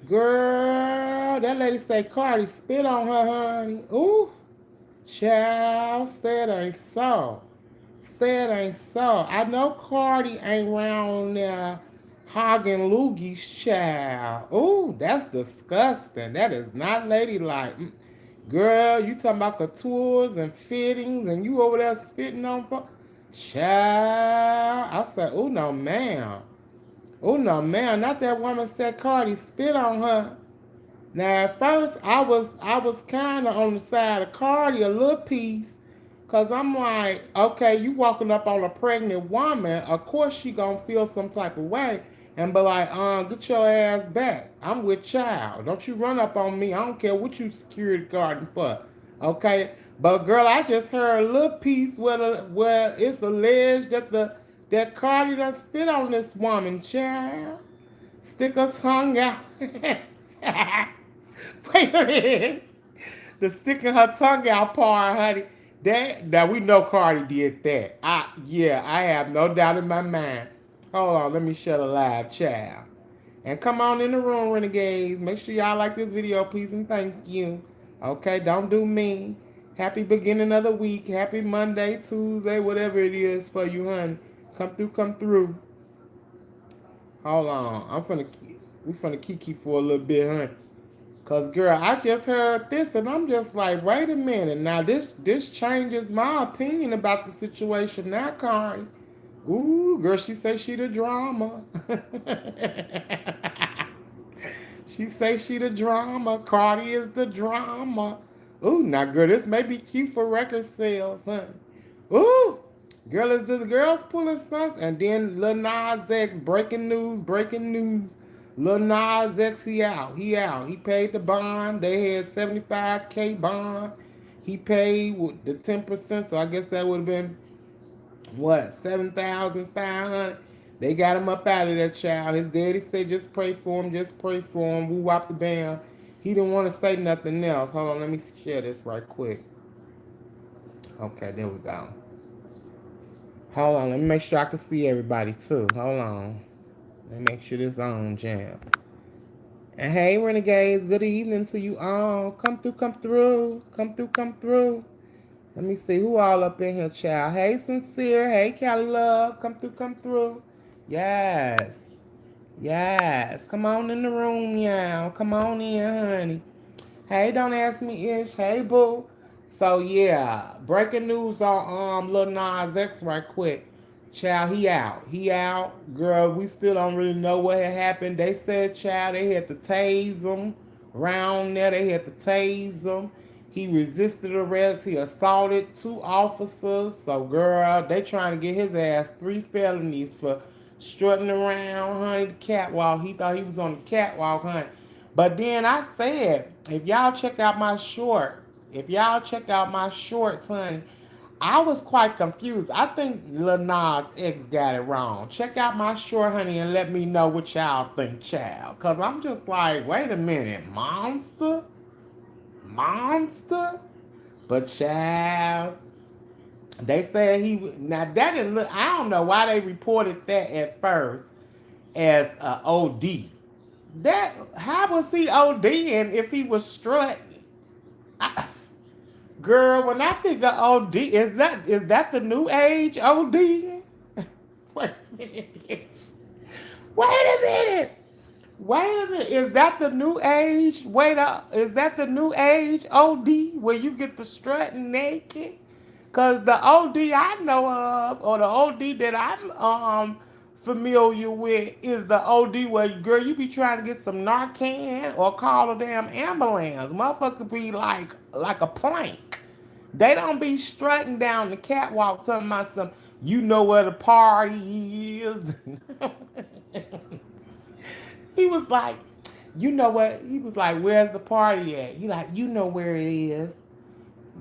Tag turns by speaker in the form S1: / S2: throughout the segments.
S1: Girl, that lady say Cardi spit on her, honey. Ooh, child, said ain't so. Said ain't so. I know Cardi ain't round there hogging loogies, child. Ooh, that's disgusting. That is not ladylike. Girl, you talking about couture and fittings and you over there spitting on child. I said, oh no, ma'am. Oh no, ma'am. Not that woman said Cardi spit on her. Now at first I was kinda on the side of Cardi a little piece. Cause I'm like, okay, you walking up on a pregnant woman, of course she gonna feel some type of way and be like, get your ass back. I'm with child. Don't you run up on me. I don't care what you security guarding for. Okay? But girl, I just heard a little piece where it's alleged that Cardi done spit on this woman, child. Stick her tongue out. Wait a minute. The sticking her tongue out part, honey. That now we know Cardi did that. I have no doubt in my mind. Hold on, let me shut a live child. And come on in the room, Renegades. Make sure y'all like this video, please and thank you. Okay, don't do me. Happy beginning of the week. Happy Monday, Tuesday, whatever it is for you, honey. Come through, come through. Hold on. We finna kiki for a little bit, honey. Cause girl, I just heard this and I'm just like, wait a minute. Now this changes my opinion about the situation now, Cardi. Ooh, girl, she say she the drama. She say she the drama. Cardi is the drama. Ooh, now girl, this may be cute for record sales, huh? Ooh, girl, is this girl's pulling stunts? And then Lil Nas X, breaking news, breaking news. Lil Nas X, he out. He out. He paid the bond. They had 75K bond. He paid with the 10%, so I guess that would have been what, 7,500. They got him up out of that child. His daddy said just pray for him, just pray for him. Woo wop the bam. He didn't want to say nothing else. Hold on, let me share this right quick. Okay, there we go. Hold on, let me make sure I can see everybody too. Hold on. Let me make sure this on, jam. And hey, Renegades, good evening to you all. Come through, come through. Come through, come through. Let me see who all up in here, child. Hey, Sincere. Hey, Cali Love. Come through, come through. Yes. Yes. Come on in the room, y'all. Come on in, honey. Hey, don't ask me ish. Hey, boo. So yeah, breaking news on Lil Nas X right quick. Child, he out. He out. Girl, we still don't really know what had happened. They said, child, they had to tase him. Around there, they had to tase him. He resisted arrest. He assaulted 2 officers. So, girl, they trying to get his ass 3 felonies for strutting around, honey, the catwalk. He thought he was on the catwalk, honey. But then I said, if y'all check out my short, if y'all check out my shorts, honey, I was quite confused. I think Lil Nas X got it wrong. Check out my short, honey, and let me know what y'all think, child. Because I'm just like, wait a minute, monster? Monster? But, child, they said now that didn't look, I don't know why they reported that at first as a OD. That, how was he ODing if he was strutting? I, Girl, when I think of OD, is that the new age OD? Wait a minute. Wait a minute. Wait a minute. Is that the new age? Wait up. Is that the new age OD where you get the strutting naked? Cause the OD I know of, or the OD that I'm familiar with, is the OD where girl you be trying to get some Narcan or call a damn ambulance. Motherfucker be like a plank. They don't be strutting down the catwalk talking about some, you know where the party is. He was like, you know what? He was like, where's the party at? He like, you know where it is.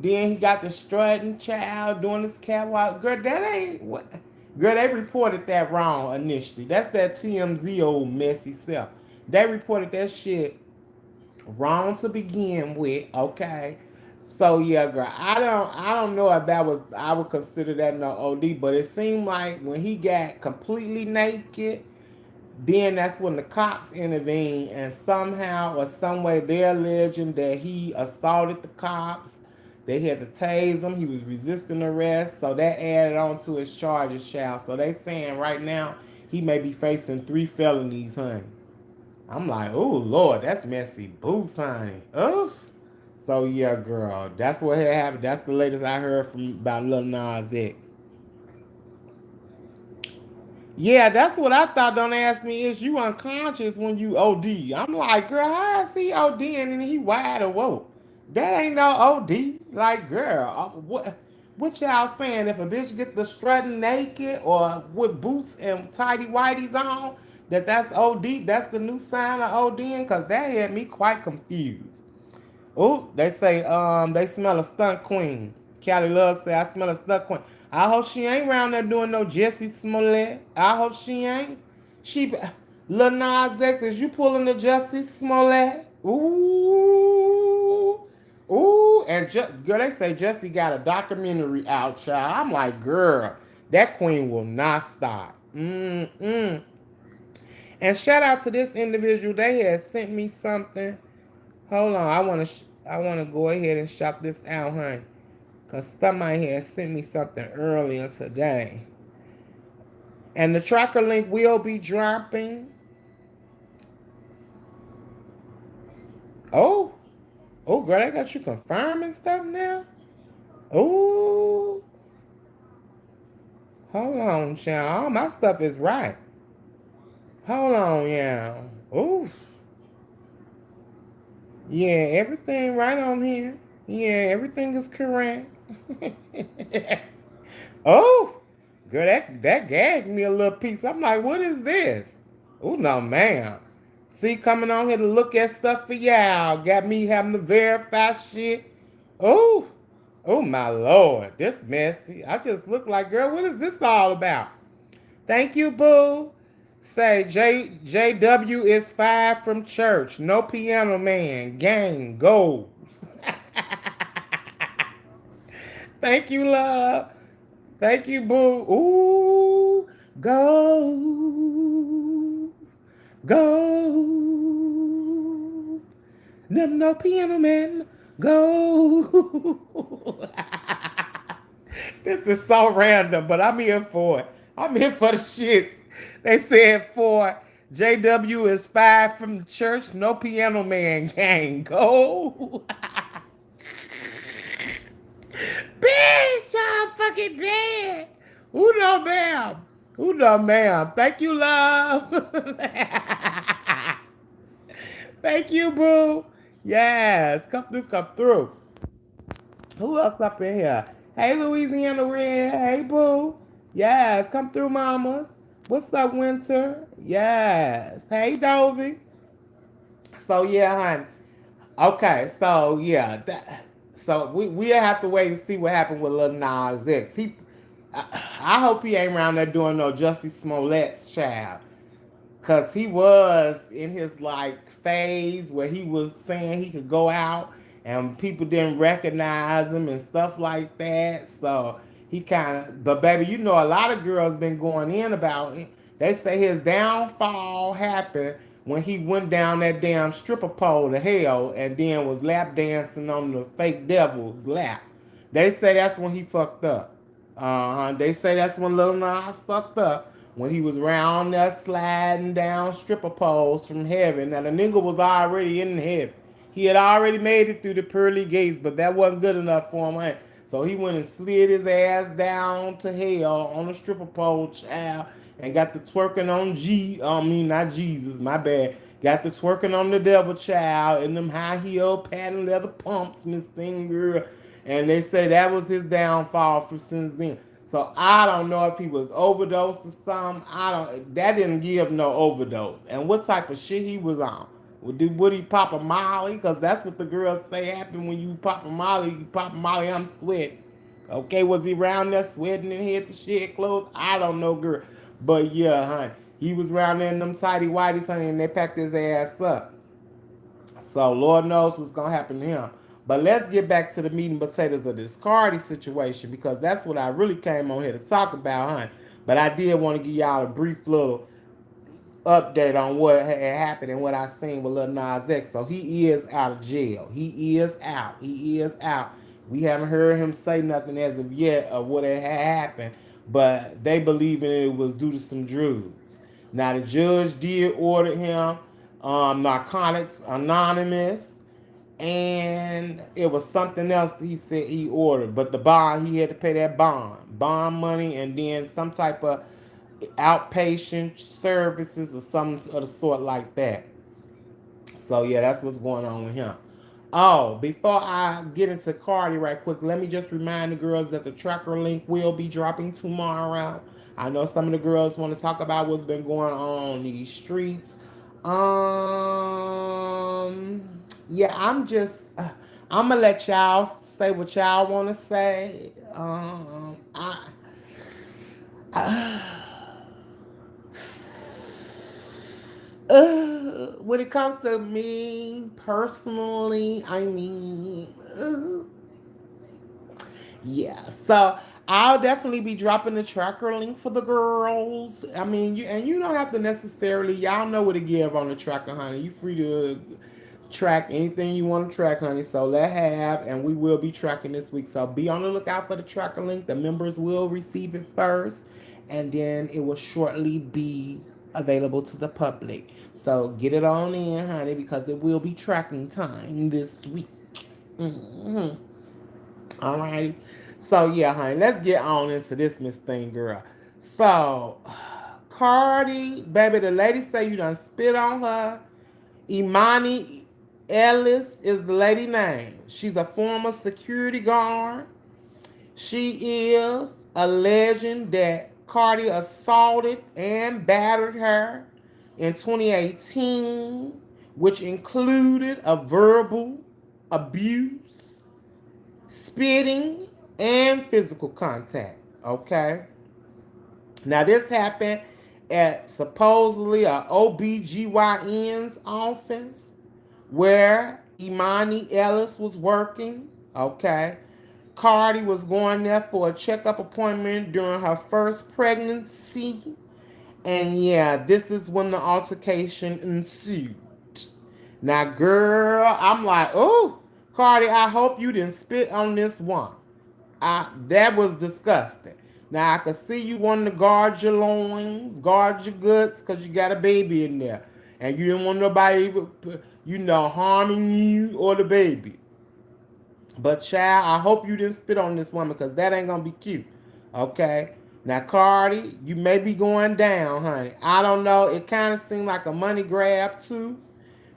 S1: Then he got the strutting child doing this catwalk. Girl, that ain't what. Girl, they reported that wrong initially. That's that TMZ old messy self. They reported that shit wrong to begin with. Okay. So yeah, girl, I don't know if that was, I would consider that no OD, but it seemed like when he got completely naked, Then that's when the cops intervened, and somehow or some way they're alleging that he assaulted the cops. They had to tase him. He was resisting arrest, so that added on to his charges, child. So they saying right now he may be facing 3 felonies, honey. I'm like, oh Lord, that's messy boots, honey. Oof. So yeah, girl, that's what had happened. That's the latest I heard from about Lil Nas X. Yeah, that's what I thought. Don't ask me, is you unconscious when you OD? I'm like, girl, how is he ODing and he wide awoke? That ain't no OD. Like, girl, what y'all saying? If a bitch get the strutting naked or with boots and tidy whities on, that's OD? That's the new sign of ODing? Because that had me quite confused. Oh, they smell a stunt queen. Callie Love say I smell a stunt queen. I hope she ain't around there doing no Jesse Smollett. I hope she ain't. She Lil Nas X, is you pulling the Jesse Smollett? Ooh. Ooh. And girl, they say Jesse got a documentary out, child. I'm like, girl, that queen will not stop. Mm-mm. And shout out to this individual. They had sent me something. Hold on, I wanna go ahead and shop this out, honey. Cause somebody had sent me something earlier today. And the tracker link will be dropping. Oh, oh girl, I got you confirming stuff now? Oh, hold on, child. All my stuff is right. Hold on, yeah. Oh, yeah, everything right on here. Yeah, everything is correct. Oh, girl, that gagged me a little piece. I'm like, what is this? Oh no, ma'am. See, coming on here to look at stuff for y'all. Got me having to verify shit. Oh, oh my lord, this messy. I just look like, girl, what is this all about? Thank you, boo. Say JW is fired from church. No piano man. Gang goes. Thank you, love. Thank you, boo. Ooh, goes, goes. Them no piano man, go. This is so random, but I'm here for it. I'm here for the shits. They said for JW is fired from the church, no piano man gang. Go. Bitch, I'm fucking dead. Who know, ma'am? Who know, ma'am? Thank you, love. Thank you, boo. Yes, come through, come through. Who else up in here? Hey, Louisiana Red. Hey, boo. Yes, come through, mamas. What's up, Winter? Yes. Hey, Dovey. So, yeah, honey. Okay, so, yeah. So, we have to wait and see what happened with Lil Nas X. I hope he ain't around there doing no Jussie Smollett's child. Cause he was in his like phase where he was saying he could go out and people didn't recognize him and stuff like that. So he kind of, but baby, you know, a lot of girls been going in about it. They say his downfall happened when he went down that damn stripper pole to hell and then was lap dancing on the fake devil's lap. They say that's when he fucked up. They say that's when Lil Nas fucked up when he was around there sliding down stripper poles from heaven. Now the nigga was already in heaven. He had already made it through the pearly gates, but that wasn't good enough for him. Right? So he went and slid his ass down to hell on a stripper pole, child, and got the twerking on not Jesus, my bad. Got the twerking on the devil, child, in them high heel patent leather pumps, Miss Thing Girl. And they say that was his downfall for since then. So I don't know if he was overdosed or something. That didn't give no overdose. And what type of shit he was on. Would he pop a molly? Because that's what the girls say happened when you pop a molly. You pop a molly, I'm sweating. Okay, was he around there sweating and had the shit clothes? I don't know, girl. But yeah, honey. He was around there in them tidy whities, honey, and they packed his ass up. So Lord knows what's going to happen to him. But let's get back to the meat and potatoes of this Cardi situation because that's what I really came on here to talk about, honey. But I did want to give y'all a brief little update on what had happened and what I seen with Lil Nas X. So he is out of jail. He is out. He is out. We haven't heard him say nothing as of yet of what had happened, but they believe it was due to some drugs. Now the judge did order him Narcotics Anonymous, and it was something else he said he ordered. But the bond, he had to pay that bond money, and then some type of outpatient services or some of the sort like that. So yeah, that's what's going on with him. Oh, before I get into Cardi right quick, let me just remind the girls that the tracker link will be dropping tomorrow. I know some of the girls want to talk about what's been going on these streets. Yeah, I'm gonna let y'all say what y'all want to say. I when it comes to me personally, I mean, yeah. So I'll definitely be dropping the tracker link for the girls. I mean, you don't have to necessarily. Y'all know what to give on the tracker, honey. You free to track anything you want to track, honey. So let have, and we will be tracking this week. So be on the lookout for the tracker link. The members will receive it first, and then it will shortly be available to the public. So get it on in, honey, because it will be tracking time this week. Mm-hmm. All right. So yeah, honey, let's get on into this Miss Thing girl. So Cardi, baby, the lady say you done spit on her. Imani Ellis is the lady name. She's a former security guard. She is alleging that Cardi assaulted and battered her in 2018, which included a verbal abuse, spitting, and physical contact. Okay? Now, this happened at supposedly a OBGYN's office where Imani Ellis was working. Okay? Cardi was going there for a checkup appointment during her first pregnancy. And yeah, this is when the altercation ensued. Now, girl, I'm like, oh, Cardi, I hope you didn't spit on this one. That was disgusting. Now, I could see you wanting to guard your loins, guard your guts, because you got a baby in there. And you didn't want nobody, harming you or the baby. But, child, I hope you didn't spit on this woman, because that ain't going to be cute. Okay? Now, Cardi, you may be going down, honey. I don't know. It kind of seemed like a money grab, too,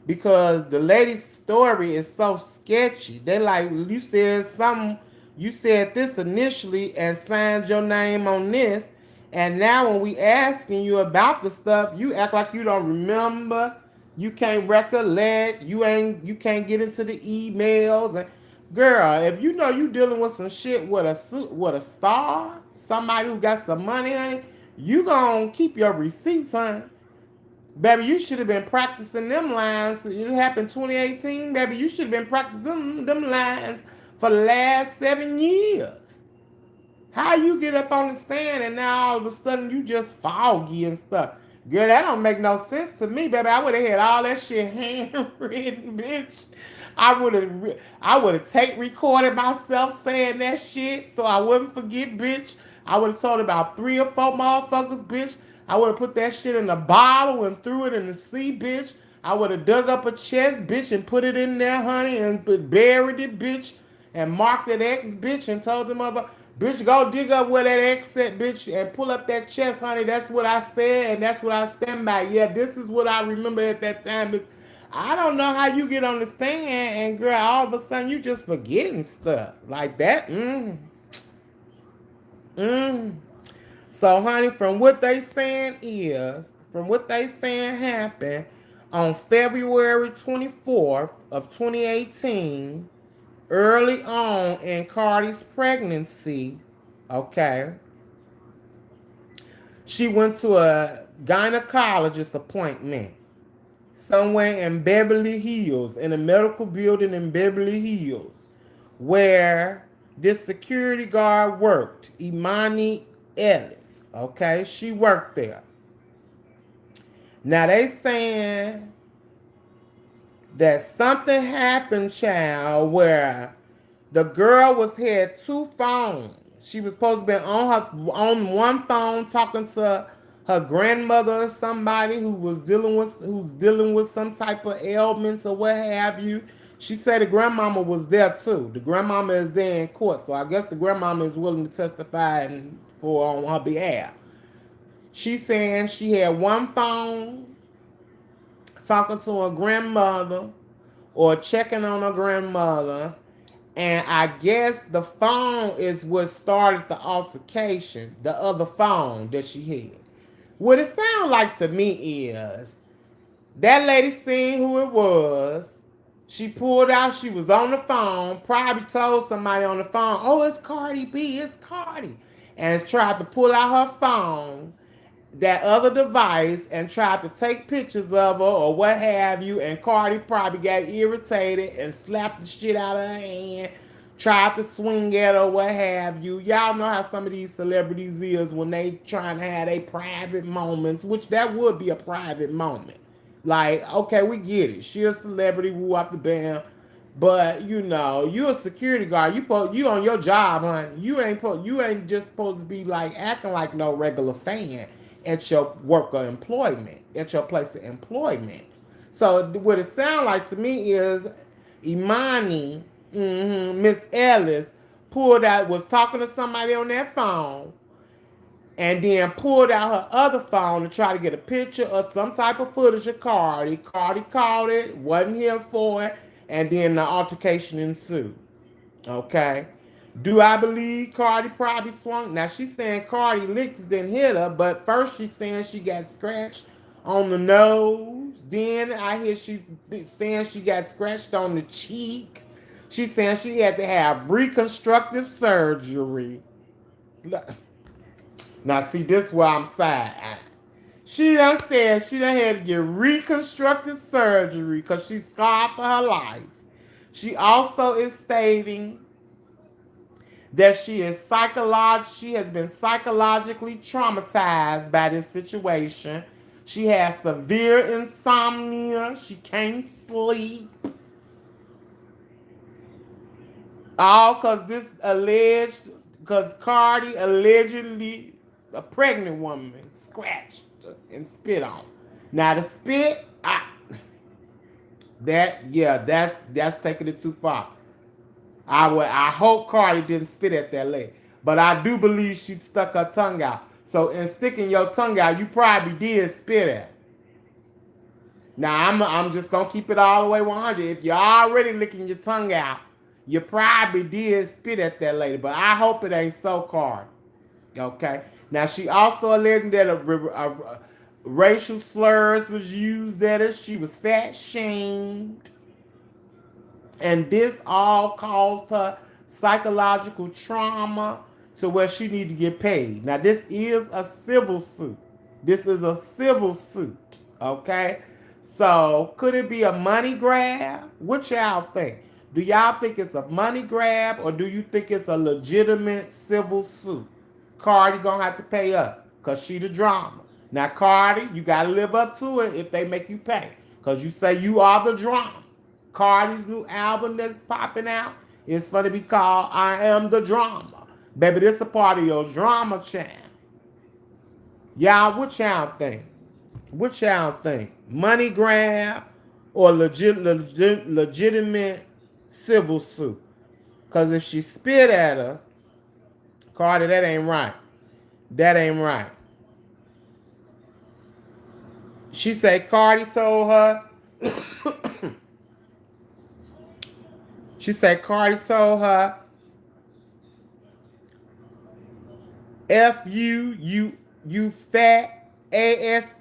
S1: because the lady's story is so sketchy. They like, you said this initially and signed your name on this, and now when we asking you about the stuff, you act like you don't remember, you can't recollect, you can't get into the emails. And girl, if you know you dealing with some shit with a star, somebody who got some money, honey, you gonna keep your receipts, honey. Baby, you should have been practicing them lines. It happened 2018, baby. You should have been practicing them lines for the last 7 years. How you get up on the stand and now all of a sudden you just foggy and stuff? Girl, that don't make no sense to me, baby. I would have had all that shit handwritten, bitch. I would have tape recorded myself saying that shit so I wouldn't forget, bitch. I would have told about 3 or 4 motherfuckers, bitch. I would have put that shit in a bottle and threw it in the sea, bitch. I would have dug up a chest, bitch, and put it in there, honey, and buried it, bitch, and marked it X, bitch, and told them other, bitch, go dig up where that X at, bitch, and pull up that chest, honey. That's what I said, and that's what I stand by. Yeah, this is what I remember at that time. I don't know how you get on the stand and, girl, all of a sudden you just forgetting stuff like that. So, honey, from what they saying happened on February 24th of 2018, early on in Cardi's pregnancy, okay, she went to a gynecologist appointment somewhere in Beverly Hills, in a medical building in Beverly Hills, where this security guard worked, Imani Ellis. Okay, she worked there. Now they saying that something happened, child, where the girl had two phones. She was supposed to be on one phone talking to her grandmother or somebody who's dealing with some type of ailments or what have you. She said the grandmama was there too. The grandmama is there in court, so I guess the grandmama is willing to testify on her behalf. She's saying she had one phone talking to her grandmother or checking on her grandmother. And I guess the phone is what started the altercation, the other phone that she had. What it sounds like to me is that lady seen who it was. She pulled out, she was on the phone, probably told somebody on the phone, oh, it's Cardi B, it's Cardi. And tried to pull out her phone, that other device, and tried to take pictures of her or what have you, and Cardi probably got irritated and slapped the shit out of her hand, tried to swing at her, what have you. Y'all know how some of these celebrities is when they trying to have their private moments, which that would be a private moment. Like, okay, we get it. She a celebrity, woo up the bam. But you a security guard. You on your job, honey. You ain't just supposed to be like acting like no regular fan at your work or employment, at your place of employment. So what it sounds like to me is Imani, Miss Ellis, was talking to somebody on that phone, and then pulled out her other phone to try to get a picture of some type of footage of Cardi. Cardi caught it, wasn't here for it, and then the altercation ensued. Okay. Do I believe Cardi probably swung? Now she's saying Cardi licks didn't hit her, but first she's saying she got scratched on the nose. Then I hear she saying she got scratched on the cheek. She's saying she had to have reconstructive surgery. Now see, this is where I'm side. She done said she done had to get reconstructive surgery because she's scarred for her life. She also is stating that she has been psychologically traumatized by this situation. She has severe insomnia. She can't sleep. All because Cardi allegedly, a pregnant woman, scratched and spit on. Now the spit, that's taking it too far. I hope Cardi didn't spit at that lady, but I do believe she stuck her tongue out. So in sticking your tongue out, you probably did spit at. Now I'm just gonna keep it all the way 100. If you're already licking your tongue out, you probably did spit at that lady. But I hope it ain't so, Cardi. Okay. Now she also alleged that a racial slurs was used at her. She was fat shamed. And this all caused her psychological trauma to where she need to get paid. Now, this is a civil suit. This is a civil suit, okay? So, could it be a money grab? What y'all think? Do y'all think it's a money grab, or do you think it's a legitimate civil suit? Cardi gonna have to pay up because she the drama. Now, Cardi, you gotta live up to it if they make you pay, because you say you are the drama. Cardi's new album that's popping out is going to be called I Am the Drama. Baby, this is a part of your drama channel. Y'all, what y'all think? What y'all think? Money grab or legitimate civil suit? Because if she spit at her, Cardi, that ain't right. That ain't right. She said Cardi told her. She said Cardi told her, F you fat ass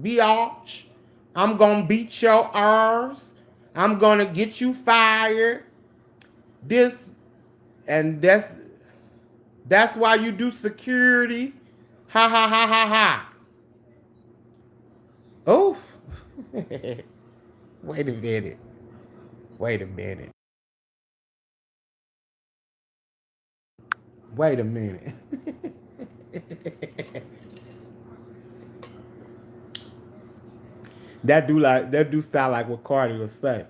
S1: biatch. I'm gonna beat your arse. I'm gonna get you fired. This and that's why you do security. Ha ha ha ha ha. Oh. Wait a minute. Wait a minute. Wait a minute. That do sound like what Cardi was saying.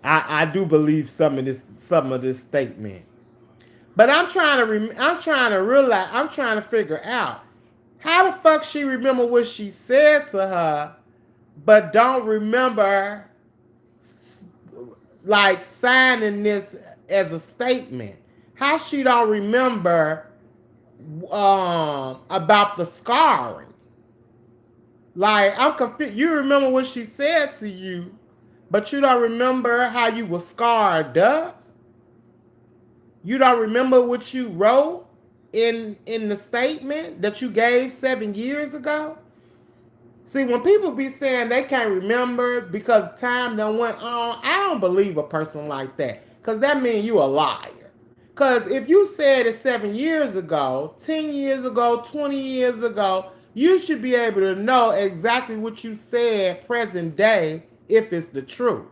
S1: I do believe some of this statement. But I'm trying to realize, I'm trying to figure out how the fuck she remember what she said to her, but don't remember like signing this as a statement. How she don't remember about the scarring? Like I'm confused. You remember what she said to you, but you don't remember how you were scarred up. You don't remember what you wrote in the statement that you gave 7 years ago. See, when people be saying they can't remember because time done went on, I don't believe a person like that. Because that means you a liar. Because if you said it 7 years ago, 10 years ago, 20 years ago, you should be able to know exactly what you said present day if it's the truth.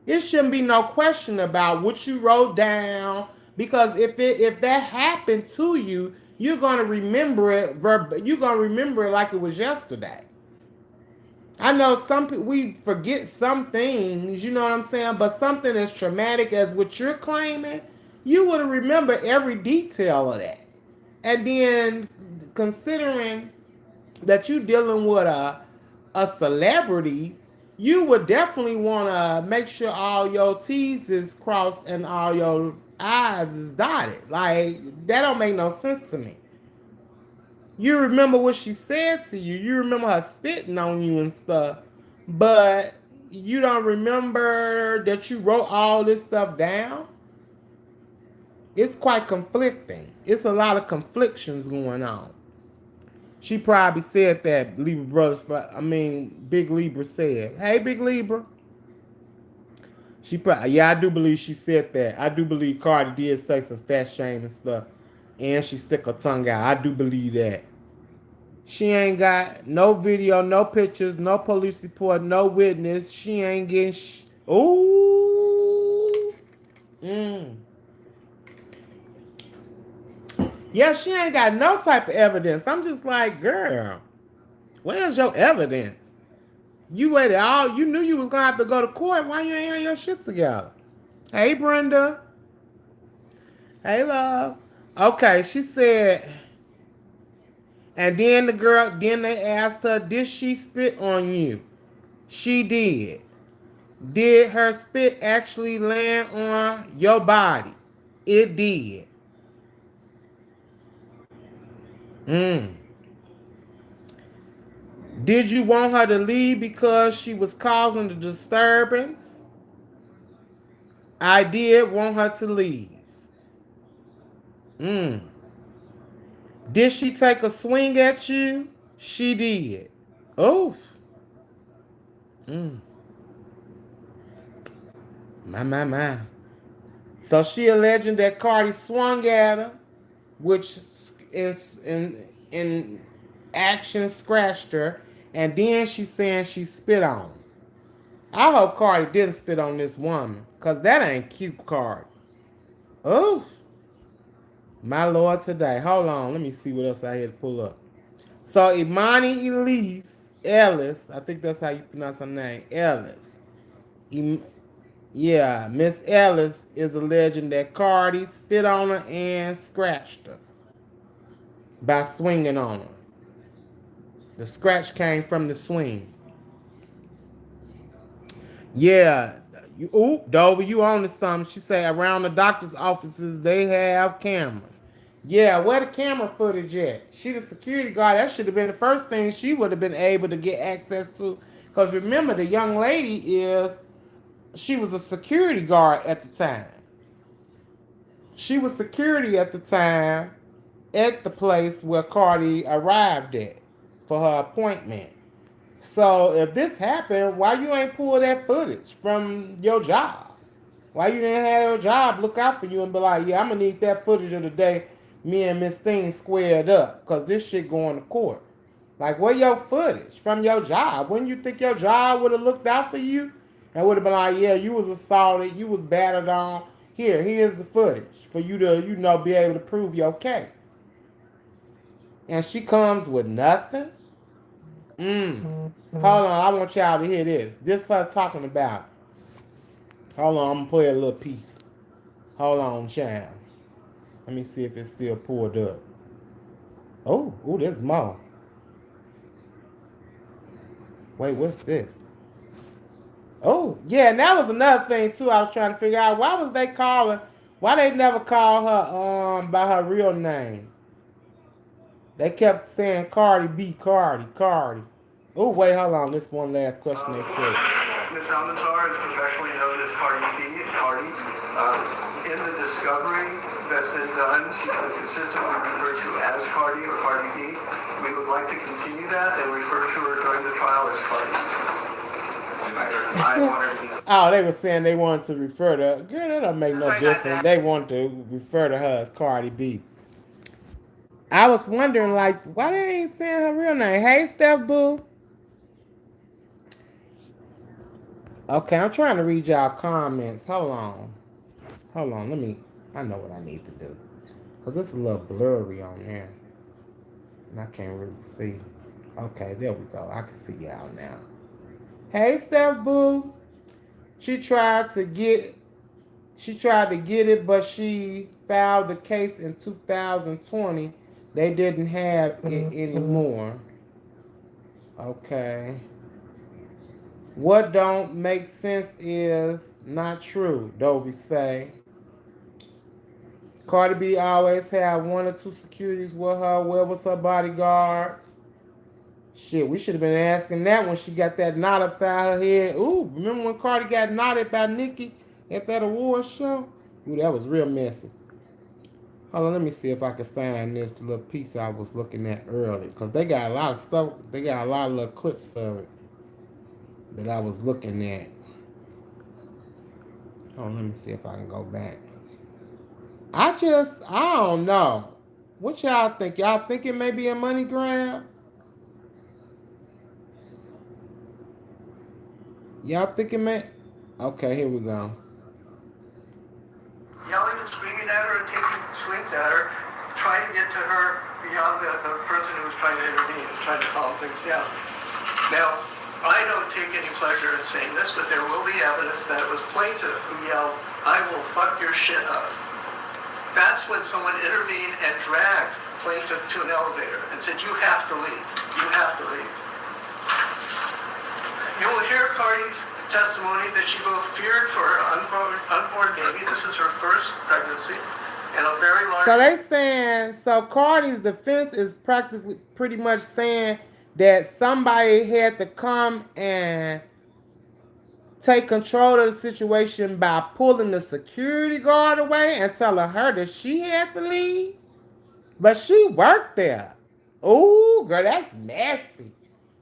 S1: It shouldn't be no question about what you wrote down, because if that happened to you, you're gonna remember it. You're gonna remember it like it was yesterday. I know some people, we forget some things, you know what I'm saying? But something as traumatic as what you're claiming, you would remember every detail of that. And then considering that you're dealing with a celebrity, you would definitely want to make sure all your T's is crossed and all your I's is dotted. Like, that don't make no sense to me. You remember what she said to you. You remember her spitting on you and stuff. But you don't remember that you wrote all this stuff down? It's quite conflicting. It's a lot of conflictions going on. She probably said that, Libra Brothers, Big Libra said. Hey, Big Libra. Yeah, I do believe she said that. I do believe Cardi did say some fat shame and stuff. And she stick her tongue out. I do believe that. She ain't got no video, no pictures, no police report, no witness. She ain't getting ooh. Yeah, she ain't got no type of evidence. I'm just like, girl, where's your evidence? You waited all, you knew you was gonna have to go to court. Why you ain't have your shit together? Hey, Brenda. Hey, love. Okay, she said, and then then they asked her, did she spit on you? She did. Did her spit actually land on your body? It did. Did you want her to leave because she was causing the disturbance? I did want her to leave. Did she take a swing at you? She did. Oof. My. So she alleging that Cardi swung at her, which is in action scratched her, and then she's saying she spit on her. I hope Cardi didn't spit on this woman, because that ain't cute, Cardi. Oof. My Lord today. Hold on. Let me see what else I had to pull up. So Imani Ellis, I think that's how you pronounce her name, Ellis. Yeah, Miss Ellis is alleging that Cardi spit on her and scratched her by swinging on her. The scratch came from the swing. Yeah. Dover, you on to something. She said around the doctor's offices, they have cameras. Yeah, where the camera footage at? She the security guard. That should have been the first thing she would have been able to get access to. Because remember, the young lady she was a security guard at the time. She was security at the time at the place where Cardi arrived at for her appointment. So if this happened, why you ain't pull that footage from your job? Why you didn't have your job look out for you and be like, yeah, I'm going to need that footage of the day me and Miss Thing squared up, because this shit going to court. Like, where your footage from your job? When you think your job would have looked out for you and would have been like, yeah, you was assaulted, you was battered on. Here's the footage for you to, be able to prove your case. And she comes with nothing. Hold on, I want y'all to hear this. This her talking about. Hold on, I'm gonna play a little piece. Hold on, child. Let me see if it's still pulled up. Oh, there's more. Wait, what's this? Oh, yeah, and that was another thing too. I was trying to figure out why they never call her by her real name. They kept saying Cardi B, Cardi. Oh, wait, hold on. This one last question they said.
S2: Miss Almanzar is professionally known as Cardi B, Cardi. In the discovery that's been done, she's been consistently referred to as Cardi or Cardi B. We would like to continue that and refer to her during the trial as Cardi.
S1: Oh, they were saying they wanted to refer to her. Girl, that don't make no difference. They wanted to refer to her as Cardi B. I was wondering, like, why they ain't saying her real name? Hey, Steph Boo. Okay, I'm trying to read y'all comments. Hold on, I know what I need to do. Because it's a little blurry on there. And I can't really see. Okay, there we go. I can see y'all now. Hey, Steph Boo. She tried to get it, but she filed the case in 2020. They didn't have it anymore. Okay. What don't make sense is not true, Dovey say. Cardi B always have 1 or 2 securities with her. Where was her bodyguards? Shit, we should have been asking that when she got that knot upside her head. Ooh, remember when Cardi got knotted by Nicki at that award show? Ooh, that was real messy. Hold on, let me see if I can find this little piece I was looking at earlier. Because they got a lot of stuff. They got a lot of little clips of it that I was looking at. Hold on, let me see if I can go back. I don't know. What y'all think? Y'all think it may be a money grab? Y'all think it may? Okay, here we go.
S2: Yelling and screaming at her and taking swings at her, trying to get to her beyond the person who was trying to intervene, trying to calm things down. Now, I don't take any pleasure in saying this, but there will be evidence that it was plaintiff who yelled, "I will fuck your shit up." That's when someone intervened and dragged plaintiff to an elevator and said, "You have to leave. You have to leave." You will hear Cardi's testimony that she both feared for her unborn baby. This is her first pregnancy, and a very large.
S1: So they saying, so Cardi's defense is pretty much saying that somebody had to come and take control of the situation by pulling the security guard away and telling her that she had to leave. But she worked there. Ooh, girl, that's messy.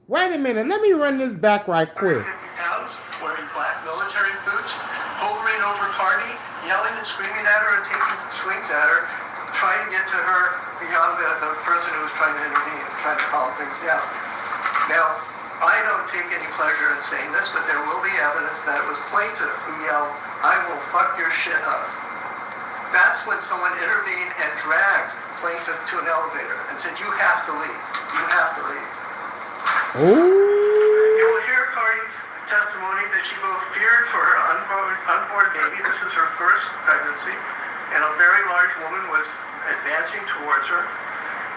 S1: Wait a minute, let me run this back right quick.
S2: 50 pounds, wearing black military boots, hovering over Cardi, yelling and screaming at her and taking swings at her, trying to get to her beyond the person who was trying to intervene, trying to calm things down. Now, I don't take any pleasure in saying this, but there will be evidence that it was plaintiff who yelled, "I will fuck your shit up." That's when someone intervened and dragged plaintiff to an elevator and said, "You have to leave. You have to leave."
S1: Ooh.
S2: You will hear Cardi's testimony that she both feared for her unborn baby. This was her first pregnancy, and a very large woman was advancing towards her,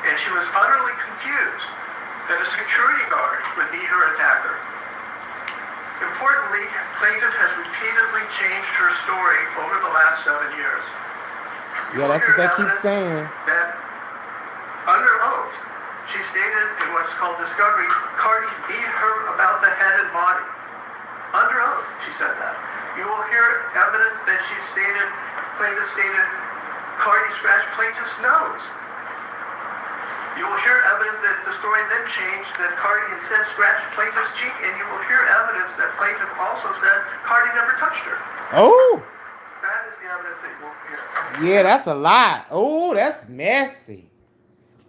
S2: and she was utterly confused that a security guard would be her attacker. Importantly, plaintiff has repeatedly changed her story over the last 7 years.
S1: Yeah, that's what they keep saying.
S2: That under oath, she stated in what's called discovery, Cardi beat her about the head and body. Under oath, she said that. You will hear evidence that plaintiff stated, Cardi scratched plaintiff's nose. You will hear evidence that the story then changed, that Cardi instead scratched plaintiff's cheek, and you will hear evidence that plaintiff also said Cardi never touched her.
S1: Oh.
S2: That is the evidence that you will hear.
S1: Yeah, that's a lot. Oh, that's messy.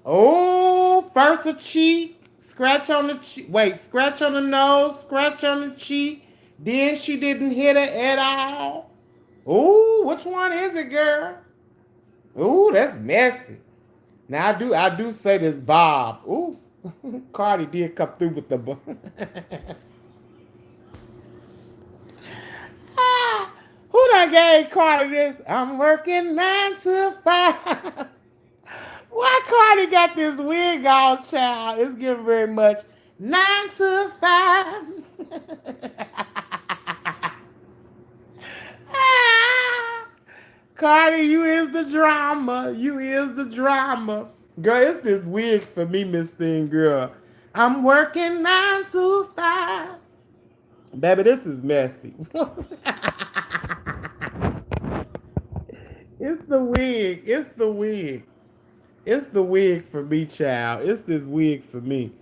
S1: Oh, first a cheek, scratch on the cheek. Wait, scratch on the nose, scratch on the cheek. Then she didn't hit her at all. Oh, which one is it, girl? Oh, that's messy. Now I do say this, Bob. Ooh, Cardi did come through with the Who done gave Cardi this? I'm working 9 to 5. Why Cardi got this wig on, child? It's giving very much 9 to 5. Cardi, you is the drama. You is the drama. Girl, it's this wig for me, Miss Thing Girl. I'm working 9 to 5. Baby, this is messy. It's the wig. It's the wig. It's the wig for me, child. It's this wig for me.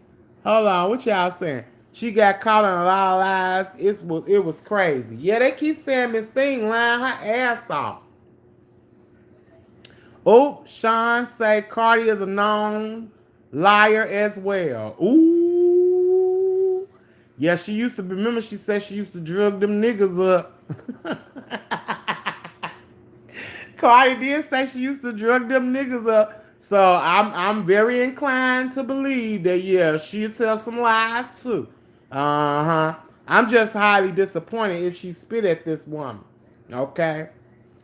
S1: Hold on, what y'all saying? She got caught on a lot of lies. It was crazy. Yeah, they keep saying Miss Thing lying her ass off. Oh, Sean say Cardi is a known liar as well. Ooh. Yeah, she used to, remember she said she used to drug them niggas up. Cardi did say she used to drug them niggas up. So I'm very inclined to believe that, yeah, she'll tell some lies too. Uh-huh. I'm just highly disappointed if she spit at this woman. Okay?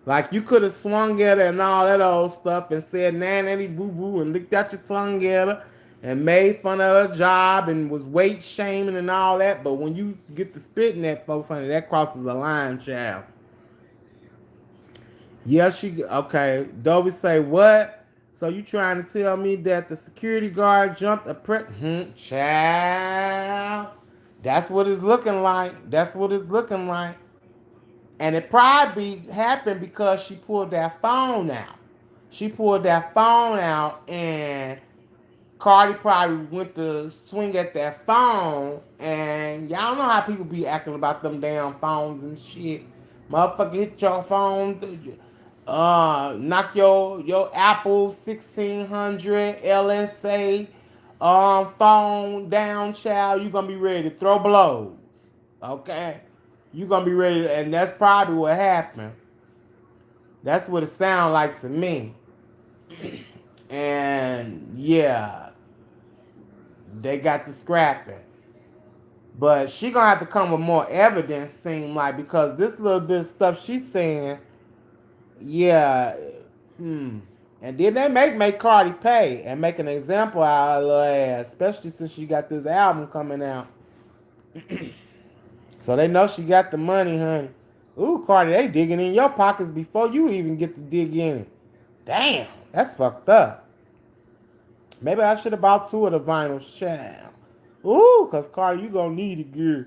S1: Like, you could have swung at her and all that old stuff and said nanny boo boo and licked out your tongue at her and made fun of her job and was weight shaming and all that. But when you get to spitting at folks, honey, that crosses a line, child. Yeah, okay. Dovey say, what? So you trying to tell me that the security guard jumped a child? That's what it's looking like. That's what it's looking like. And it probably happened because she pulled that phone out. She pulled that phone out and Cardi probably went to swing at that phone. And y'all know how people be acting about them damn phones and shit. Motherfucker hit your phone, knock your Apple 1600 LSA phone down, child. You gonna be ready to throw blows. Okay? You gonna be ready to, and that's probably what happened. That's what it sounds like to me. And yeah, they got to scrap it. But she gonna have to come with more evidence, seem like, because this little bit of stuff she's saying, yeah, And then they make Cardi pay and make an example out of her ass, especially since she got this album coming out. So they know she got the money, honey. Ooh, Cardi, they digging in your pockets before you even get to dig in it. Damn, that's fucked up. Maybe I should have bought 2 of the vinyls, child. Ooh, because Cardi, you gonna need it, girl.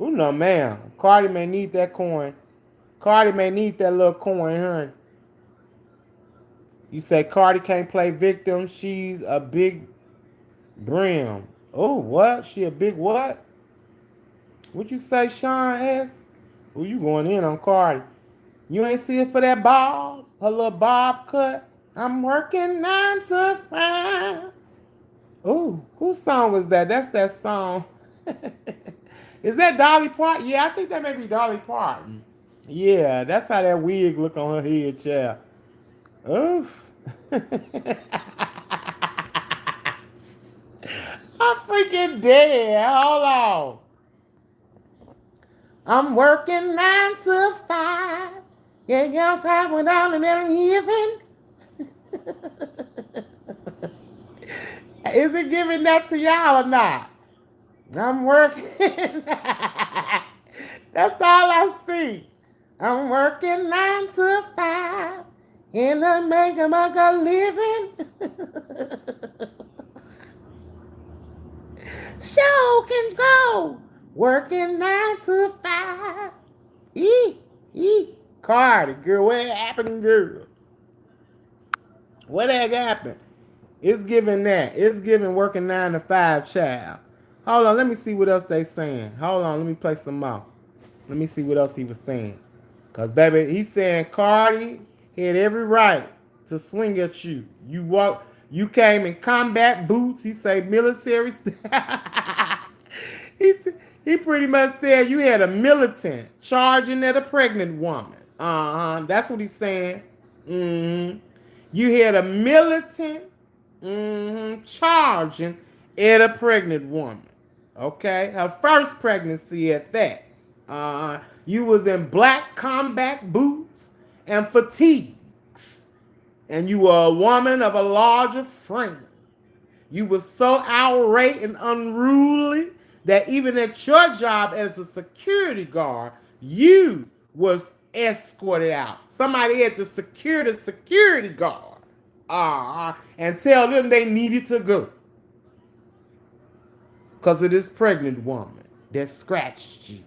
S1: Ooh, no, ma'am. Cardi may need that coin. Cardi may need that little coin, honey. You say Cardi can't play victim. She's a big brim. Oh, what? She a big what? What you say, Sean asked? Who you going in on Cardi? You ain't see it for that bob? Her little bob cut? I'm working 9 to 5. Ooh, whose song was that? That's that song. Is that Dolly Parton? Yeah, I think that may be Dolly Parton. Yeah, that's how that wig look on her head, child. Oof. I'm freaking dead. Hold on. I'm working 9 to 5. Yeah, y'all time without an even. Is it giving that to y'all or not? I'm working. That's all I see. I'm working 9 to 5. And I make a living. Show can go. Working 9 to 5. Cardi, girl, what happened, girl? What the heck happened? It's giving that. It's giving working 9 to 5, child. Hold on, let me see what else they saying. Hold on, let me play some more. Let me see what else he was saying. Because, baby, he's saying Cardi had every right to swing at you. You came in combat boots. He say military style. He pretty much said you had a militant charging at a pregnant woman. That's what he's saying. You had a militant charging and a pregnant woman. Okay, her first pregnancy at that. You was in black combat boots and fatigues, and you were a woman of a larger frame. You were so irate and unruly that even at your job as a security guard, you was escorted out. Somebody had to secure the security guard and tell them they needed to go because of this pregnant woman that scratched you.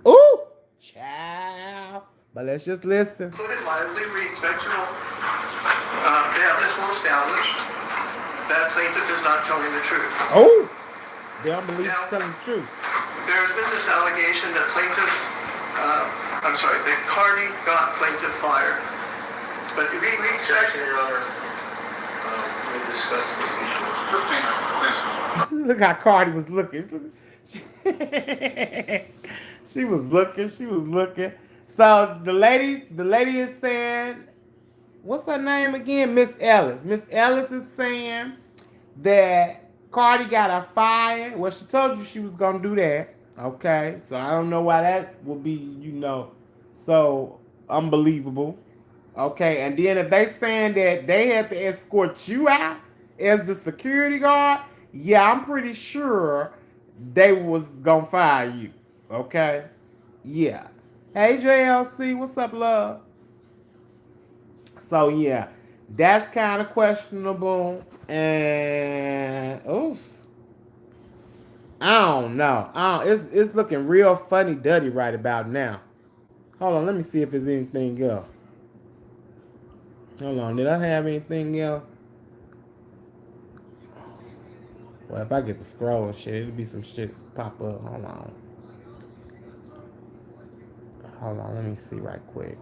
S1: Ooh, child. But let's just listen.
S2: Included lively sexual. The evidence will establish that plaintiff is not telling the truth.
S1: Oh, they don't believe she's telling the truth.
S2: There's been this allegation that that Cardi got plaintiff fired. But we expect... Your Honor, we discussed this issue.
S1: Look how Cardi was looking. She was looking. So the lady is saying, what's her name again? Miss Ellis. Miss Ellis is saying that Cardi got her fired. Well, she told you she was gonna do that. Okay, so I don't know why that would be, so unbelievable. Okay, and then if they saying that they had to escort you out as the security guard, yeah, I'm pretty sure they was gonna fire you. Okay, yeah. Hey JLC, what's up, love? So yeah, that's kind of questionable, and oof, I don't know. It's looking real funny duddy right about now. Hold on, let me see if there's anything else. Hold on, did I have anything else? Well, if I get to scroll and shit, it'll be some shit pop up. Hold on, let me see right quick.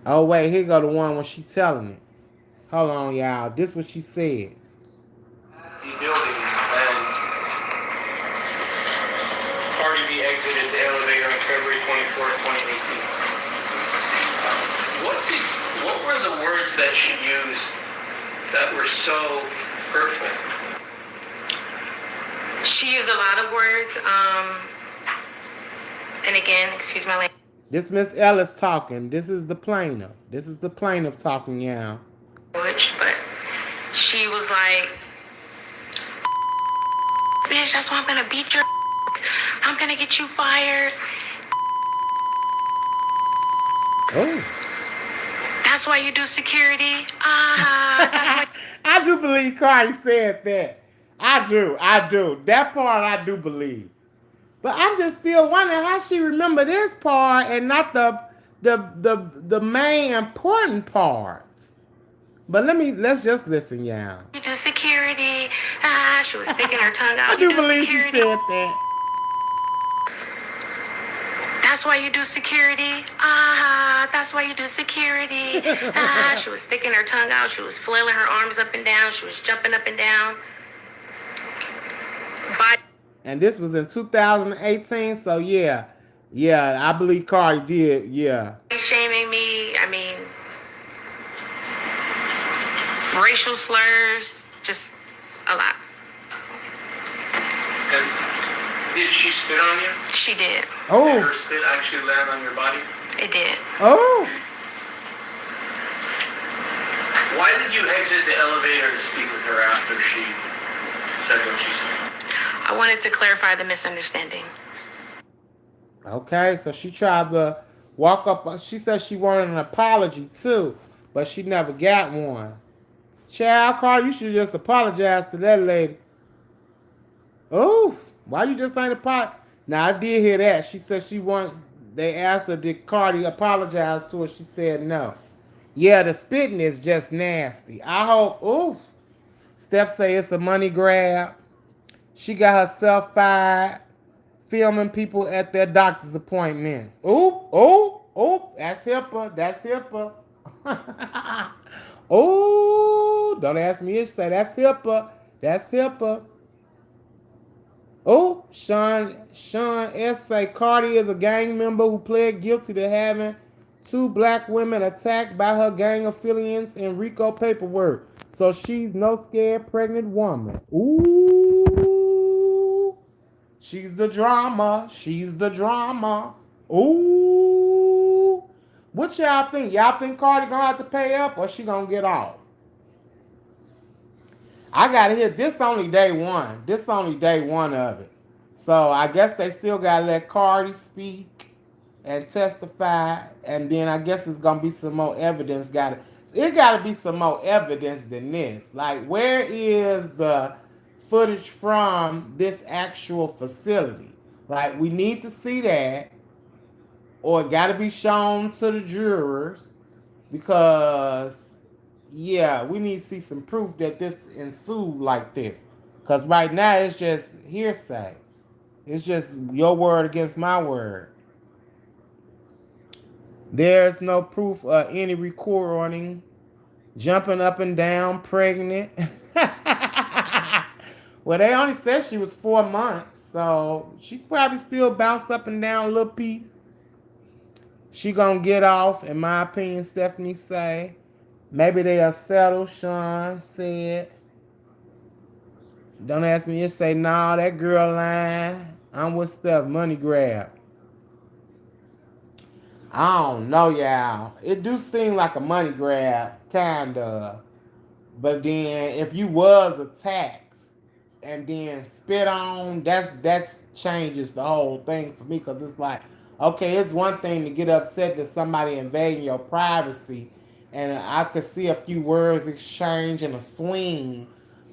S1: Oh wait, here go the one when she telling it. Hold on, y'all. This what she said.
S2: The building and Cardi B exited the elevator on February 24th, 2018. What were the words that she used that were so hurtful?
S3: She used a lot of words. And again, excuse my language.
S1: This Miss Ellis talking. This is the plaintiff. Talking, y'all.
S3: But she was like, bitch, that's why I'm gonna beat your I'm gonna get you fired.
S1: Oh.
S3: That's why you do security. That's why.
S1: I do believe Cardi said that. I do. That part I do believe. But I'm just still wondering how she remember this part and not the main important parts. But let's just listen, y'all.
S3: You do security. She was sticking her tongue out.
S1: I do believe security. She said that.
S3: That's why you do security. That's why you do security. She was sticking her tongue out. She was flailing her arms up and down. She was jumping up and down.
S1: And this was in 2018, so yeah, I believe Cardi did, yeah.
S3: Shaming me, I mean, racial slurs, just a lot.
S2: And did she spit on you?
S3: She did.
S1: Oh.
S2: Did her spit actually land on your body?
S3: It did.
S1: Oh.
S2: Why did you exit the elevator to speak with her after she said what she said?
S3: I wanted to clarify the misunderstanding.
S1: Okay, so she tried to walk up. She said she wanted an apology too, but she never got one. Child, Cardi, you should just apologize to that lady. Oh, why you just ain't apologize? Now, I did hear that. She said they asked her, did Cardi apologize to her? She said no. Yeah, the spitting is just nasty. I hope, Steph say it's a money grab. She got herself fired, filming people at their doctor's appointments. That's HIPAA. Don't ask me to say that's HIPAA. Sean S. say Cardi is a gang member who pled guilty to having 2 black women attacked by her gang affiliates in RICO paperwork. So she's no scared pregnant woman. Ooh. She's the drama. She's the drama. Ooh. What y'all think? Y'all think Cardi gonna have to pay up or she gonna get off? I gotta hit this only day one. This only day one of it. So I guess they still gotta let Cardi speak and testify, and then I guess it's gonna be some more evidence. It gotta be some more evidence than this. Like, where is the footage from this actual facility? Like, we need to see that, or it gotta be shown to the jurors, because yeah, we need to see some proof that this ensued like this. Because right now it's just hearsay. It's just your word against my word. There's no proof of any recording. Jumping up and down, pregnant. Well, they only said she was 4 months, so she probably still bounced up and down a little piece. She gonna get off, in my opinion, Stephanie say. Maybe they'll settle, Sean said. Don't ask me to say, nah, that girl lying. I'm with Steph, money grab. I don't know, y'all. It do seem like a money grab, kind of. But then if you was attacked and then spit on, that changes the whole thing for me, because it's like, okay, it's one thing to get upset that somebody invading your privacy, and I could see a few words exchange and a swing,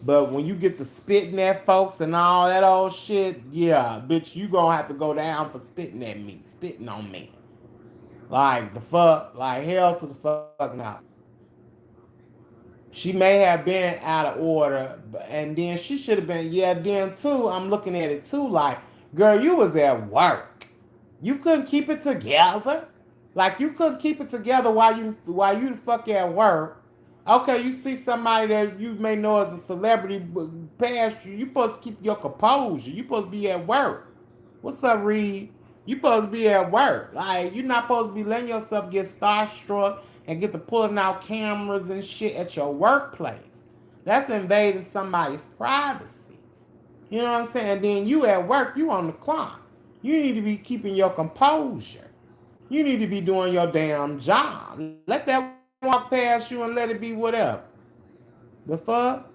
S1: but when you get to spitting at folks and all that old shit, yeah, bitch, you gonna have to go down for spitting at me, spitting on me. Like, the fuck, like, hell to the fuck now. She may have been out of order, and then she should have been, yeah, then too, I'm looking at it too, like, girl, you was at work. You couldn't keep it together. Like, you couldn't keep it together while you the fuck at work. Okay, you see somebody that you may know as a celebrity past you, you supposed to keep your composure. You supposed to be at work. What's up, Reed? You supposed to be at work. Like, you're not supposed to be letting yourself get starstruck and get to pulling out cameras and shit at your workplace. That's invading somebody's privacy. You know what I'm saying? Then you at work, you on the clock. You need to be keeping your composure. You need to be doing your damn job. Let that walk past you and let it be whatever. The fuck?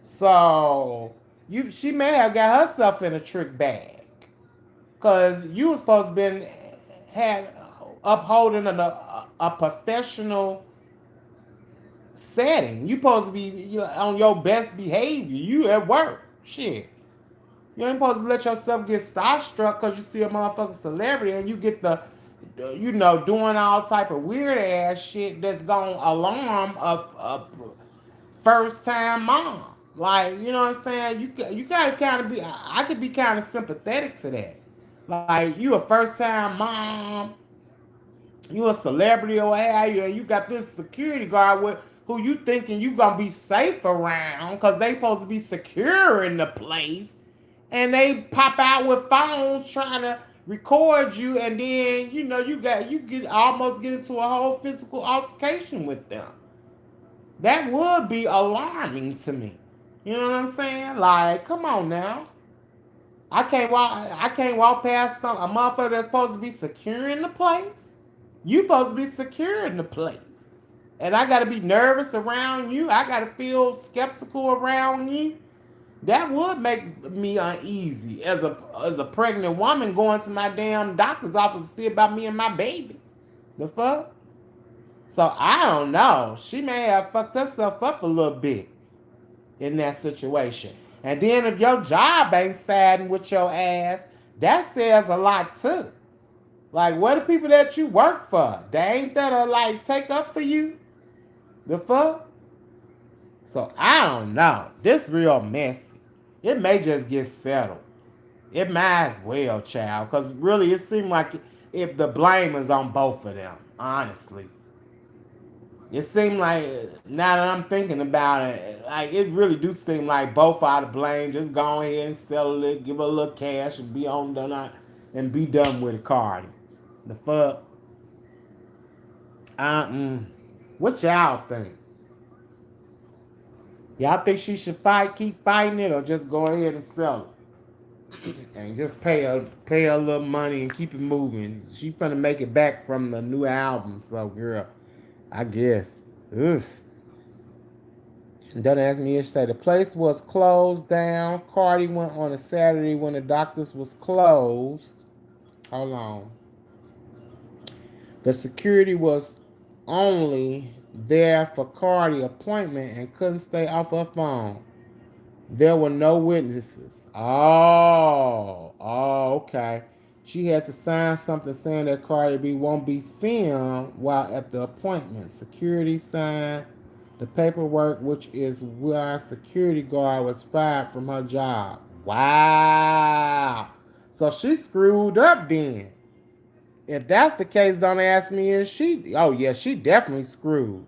S1: So she may have got herself in a trick bag. Cause you was supposed to been had upholding a professional setting. You supposed to be on your best behavior. You at work. Shit. You ain't supposed to let yourself get starstruck because you see a motherfucking celebrity and you get the, doing all type of weird ass shit that's gonna alarm a first time mom. Like, you know what I'm saying? You gotta kind of be. I could be kind of sympathetic to that. Like, you a first time mom, you a celebrity or what have you, and you got this security guard with who you thinking you gonna be safe around because they supposed to be secure in the place, and they pop out with phones trying to record you, and then you almost get into a whole physical altercation with them. That would be alarming to me. You know what I'm saying? Like, come on now. I can't walk past a motherfucker that's supposed to be securing the place. You supposed to be securing the place. And I gotta be nervous around you. I gotta feel skeptical around you. That would make me uneasy as a pregnant woman going to my damn doctor's office to see about me and my baby. The fuck? So I don't know. She may have fucked herself up a little bit in that situation. And then if your job ain't siding with your ass, that says a lot too. Like, what are people that you work for? They ain't that like take up for you? The fuck? So I don't know. This real messy. It may just get settled. It might as well, child. Because really it seemed like if the blame is on both of them, honestly. It seemed like, now that I'm thinking about it, like, it really do seem like both are to blame. Just go ahead and settle it, give her a little cash, and be on done and be done with it, Cardi. The fuck? What y'all think? Y'all think she should fight, keep fighting it, or just go ahead and sell it and just pay her a little money and keep it moving? She finna make it back from the new album, so girl, I guess. Ugh. Don't ask me. She say the place was closed down. Cardi went on a Saturday when the doctors was closed. Hold on. The security was only there for Cardi appointment and couldn't stay off her phone. There were no witnesses. Okay. She had to sign something saying that Cardi B won't be filmed while at the appointment. Security signed the paperwork, which is why security guard was fired from her job. Wow. So she screwed up then. If that's the case, don't ask me, is she? Oh, yeah, she definitely screwed.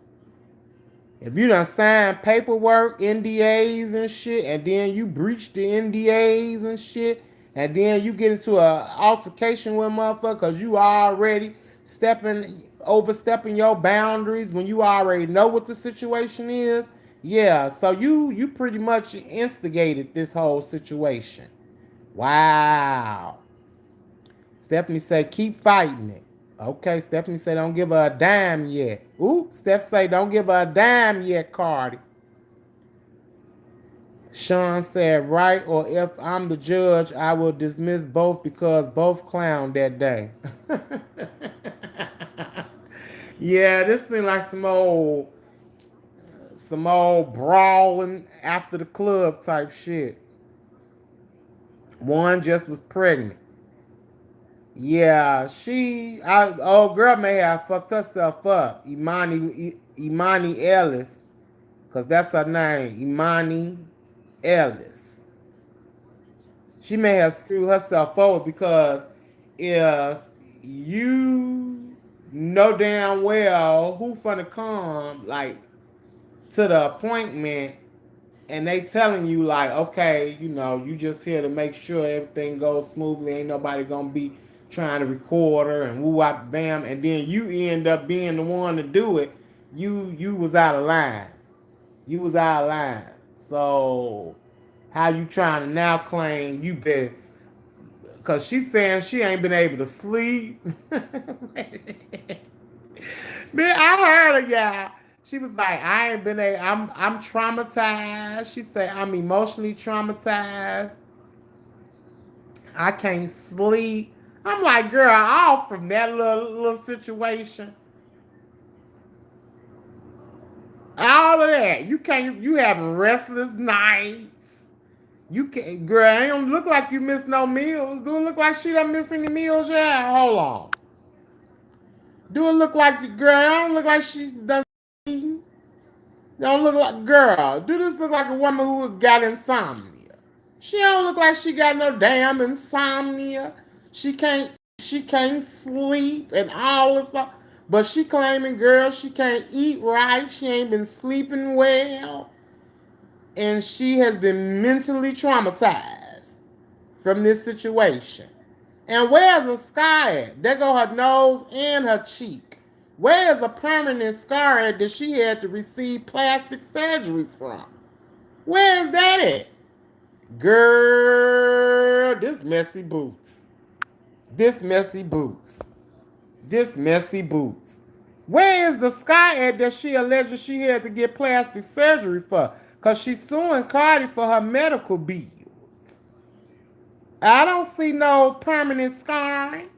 S1: If you done signed paperwork, NDAs and shit, and then you breach the NDAs and shit, and then you get into an altercation with a motherfucker because you already overstepping your boundaries when you already know what the situation is. Yeah, so you pretty much instigated this whole situation. Wow. Stephanie say keep fighting it. Okay, Stephanie say don't give her a dime yet. Ooh, Steph say don't give her a dime yet, Cardi. Sean said right, or if I'm the judge, I will dismiss both because both clowned that day. Yeah, this thing like some old brawling after the club type shit. One just was pregnant. Yeah, old girl may have fucked herself up. Imani Ellis, because that's her name, Imani Ellis. She may have screwed herself over because if you know damn well who finna come, like, to the appointment and they telling you like, okay, you just here to make sure everything goes smoothly. Ain't nobody gonna be trying to record her and woo wop bam, and then you end up being the one to do it. You was out of line. You was out of line. So how you trying to now claim you been? Cause she's saying she ain't been able to sleep. Man, I heard her, y'all. She was like, I ain't been a I'm traumatized. She said, I'm emotionally traumatized. I can't sleep. I'm like, girl, off from that little situation. All of that. You having restless nights. You can't, girl, it don't look like you missed no meals. Do it look like she done missed any meals? Yeah, hold on. Do it look like the girl? It don't look like she done eaten. Don't look like, girl. Do this look like a woman who got insomnia? She don't look like she got no damn insomnia. She can't sleep and all this stuff. But she claiming, girl, she can't eat right. She ain't been sleeping well. And she has been mentally traumatized from this situation. And where's a scar at? There go her nose and her cheek. Where's a permanent scar at that she had to receive plastic surgery from? Where's that at? Girl, this messy boots. This messy boots. This messy boots. Where is the scar at that she alleged she had to get plastic surgery for? Because she's suing Cardi for her medical bills. I don't see no permanent scarring.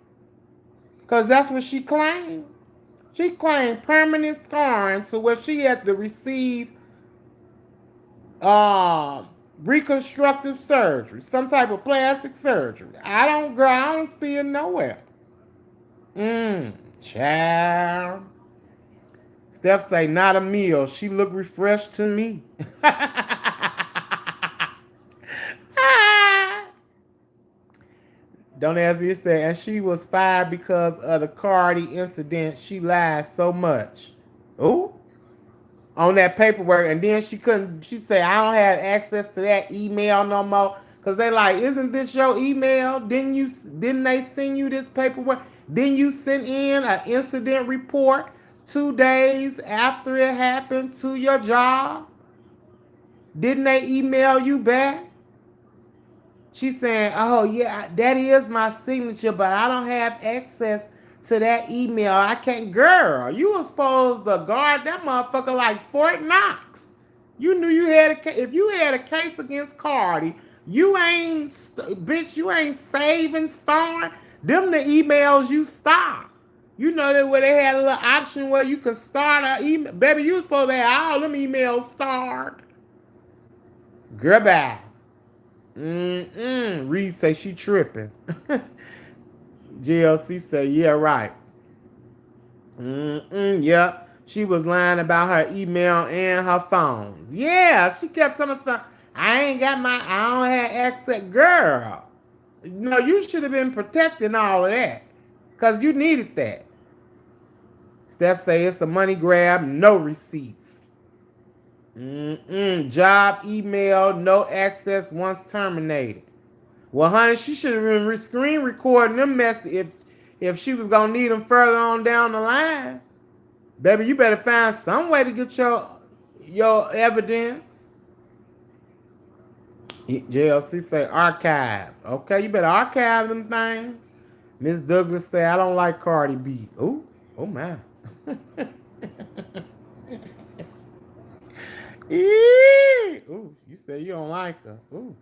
S1: Because that's what she claimed. She claimed permanent scarring to where she had to receive reconstructive surgery, some type of plastic surgery. I don't see it nowhere. Child. Steph say, not a meal. She look refreshed to me. Don't ask me to say, and she was fired because of the Cardi incident. She lied so much. Ooh. On that paperwork, and then she said, I don't have access to that email no more. Cause they like, isn't this your email? Didn't they send you this paperwork? Didn't you send in an incident report 2 days after it happened to your job? Didn't they email you back? She's saying, oh, yeah, that is my signature, but I don't have access to that email. I can't. Girl, you were supposed to guard that motherfucker like Fort Knox. You knew you had if you had a case against Cardi, you ain't, bitch, you ain't saving, storing. Them the emails you stop. You know that where they had a little option where you could start an email. Baby, you supposed to have all them emails starred. Girl, bye. Reed say she tripping. GLC say, yeah, right. Yep. She was lying about her email and her phones. Yeah, she kept telling us, I don't have access. Girl, no, you should have been protecting all of that. Because you needed that. Steph say it's the money grab, no receipts. Job email, no access once terminated. Well, honey, she should have been screen recording them messages if she was gonna need them further on down the line. Baby, you better find some way to get your evidence. JLC say archive. Okay, you better archive them things. Miss Douglas say I don't like Cardi B. Ooh, oh my. Ooh, you said you don't like her. Ooh.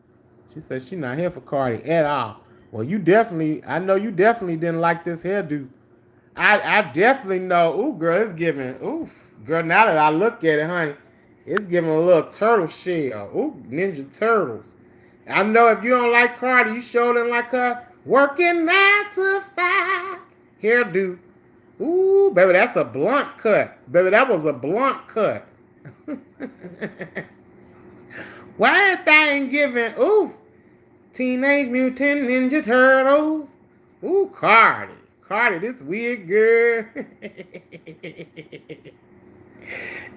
S1: She said she not here for Cardi at all. Well, I know you definitely didn't like this hairdo. I definitely know. Ooh, girl, it's giving. Ooh, girl, now that I look at it, honey, it's giving a little turtle shell. Ooh, Ninja Turtles. I know if you don't like Cardi, you sure didn't like her working 9 to 5 hairdo. Ooh, baby, that's a blunt cut. Baby, that was a blunt cut. Why that thing giving? Ooh, Teenage Mutant Ninja Turtles. Ooh, Cardi. Cardi, this weird girl.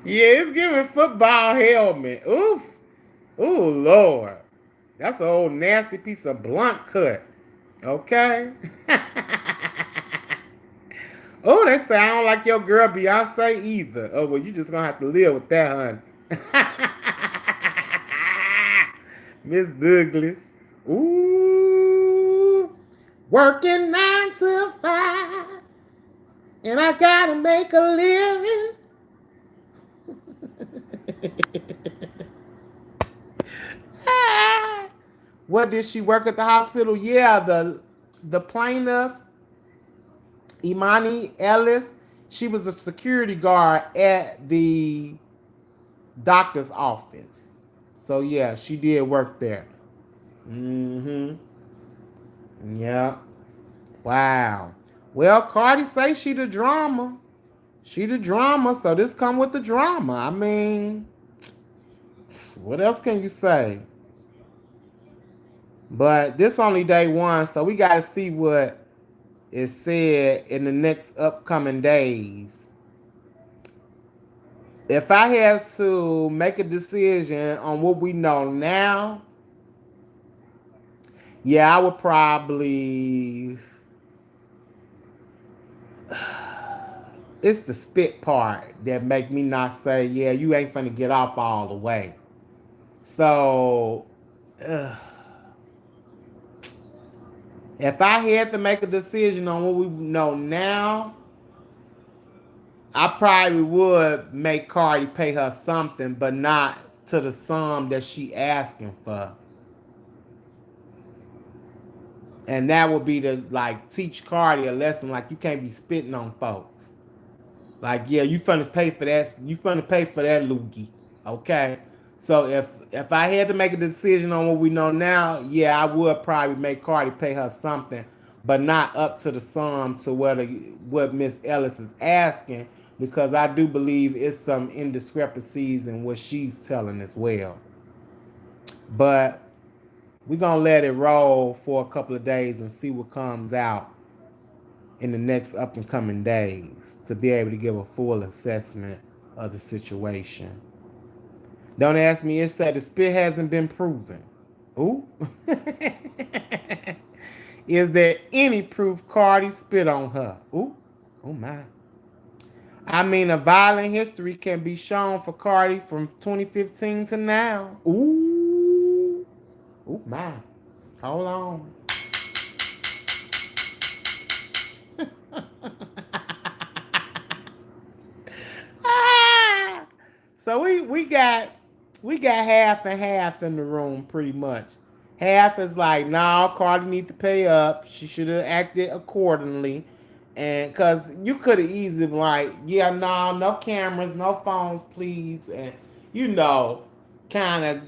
S1: Yeah, it's giving football helmet. Oof. Ooh, Lord. That's an old nasty piece of blunt cut. Okay? Oh, they say I don't like your girl Beyonce either. Oh, well, you just gonna have to live with that, honey. Miss Douglas. Ooh. Working 9 to 5. And I gotta make a living. What, did she work at the hospital? Yeah, the plaintiff, Imani Ellis, she was a security guard at the doctor's office. So yeah, she did work there. Yeah. Wow. Well, Cardi say she the drama. She the drama, so this come with the drama. I mean, what else can you say? But this only day one, so we got to see what is said in the next upcoming days. If I had to make a decision on what we know now, yeah, I would probably... It's the spit part that make me not say, yeah, you ain't finna get off all the way. So... if I had to make a decision on what we know now, I probably would make Cardi pay her something, but not to the sum that she asking for. And that would be to like teach Cardi a lesson, like you can't be spitting on folks. Like, yeah, you finna pay for that. You finna pay for that loogie, okay? So if I had to make a decision on what we know now, yeah, I would probably make Cardi pay her something, but not up to the sum to what Miss Ellis is asking, because I do believe it's some indiscrepancies in what she's telling as well. But we're gonna let it roll for a couple of days and see what comes out in the next up and coming days to be able to give a full assessment of the situation. Don't ask me, it said the spit hasn't been proven. Ooh. Is there any proof Cardi spit on her? Ooh. Oh my. I mean, a violent history can be shown for Cardi from 2015 to now. Ooh. Ooh, my. Hold on. Ah! So we got half and half in the room pretty much. Half is like, no, Cardi need to pay up. She should have acted accordingly. And cause you could have easily been like, yeah, no cameras, no phones, please. And kind of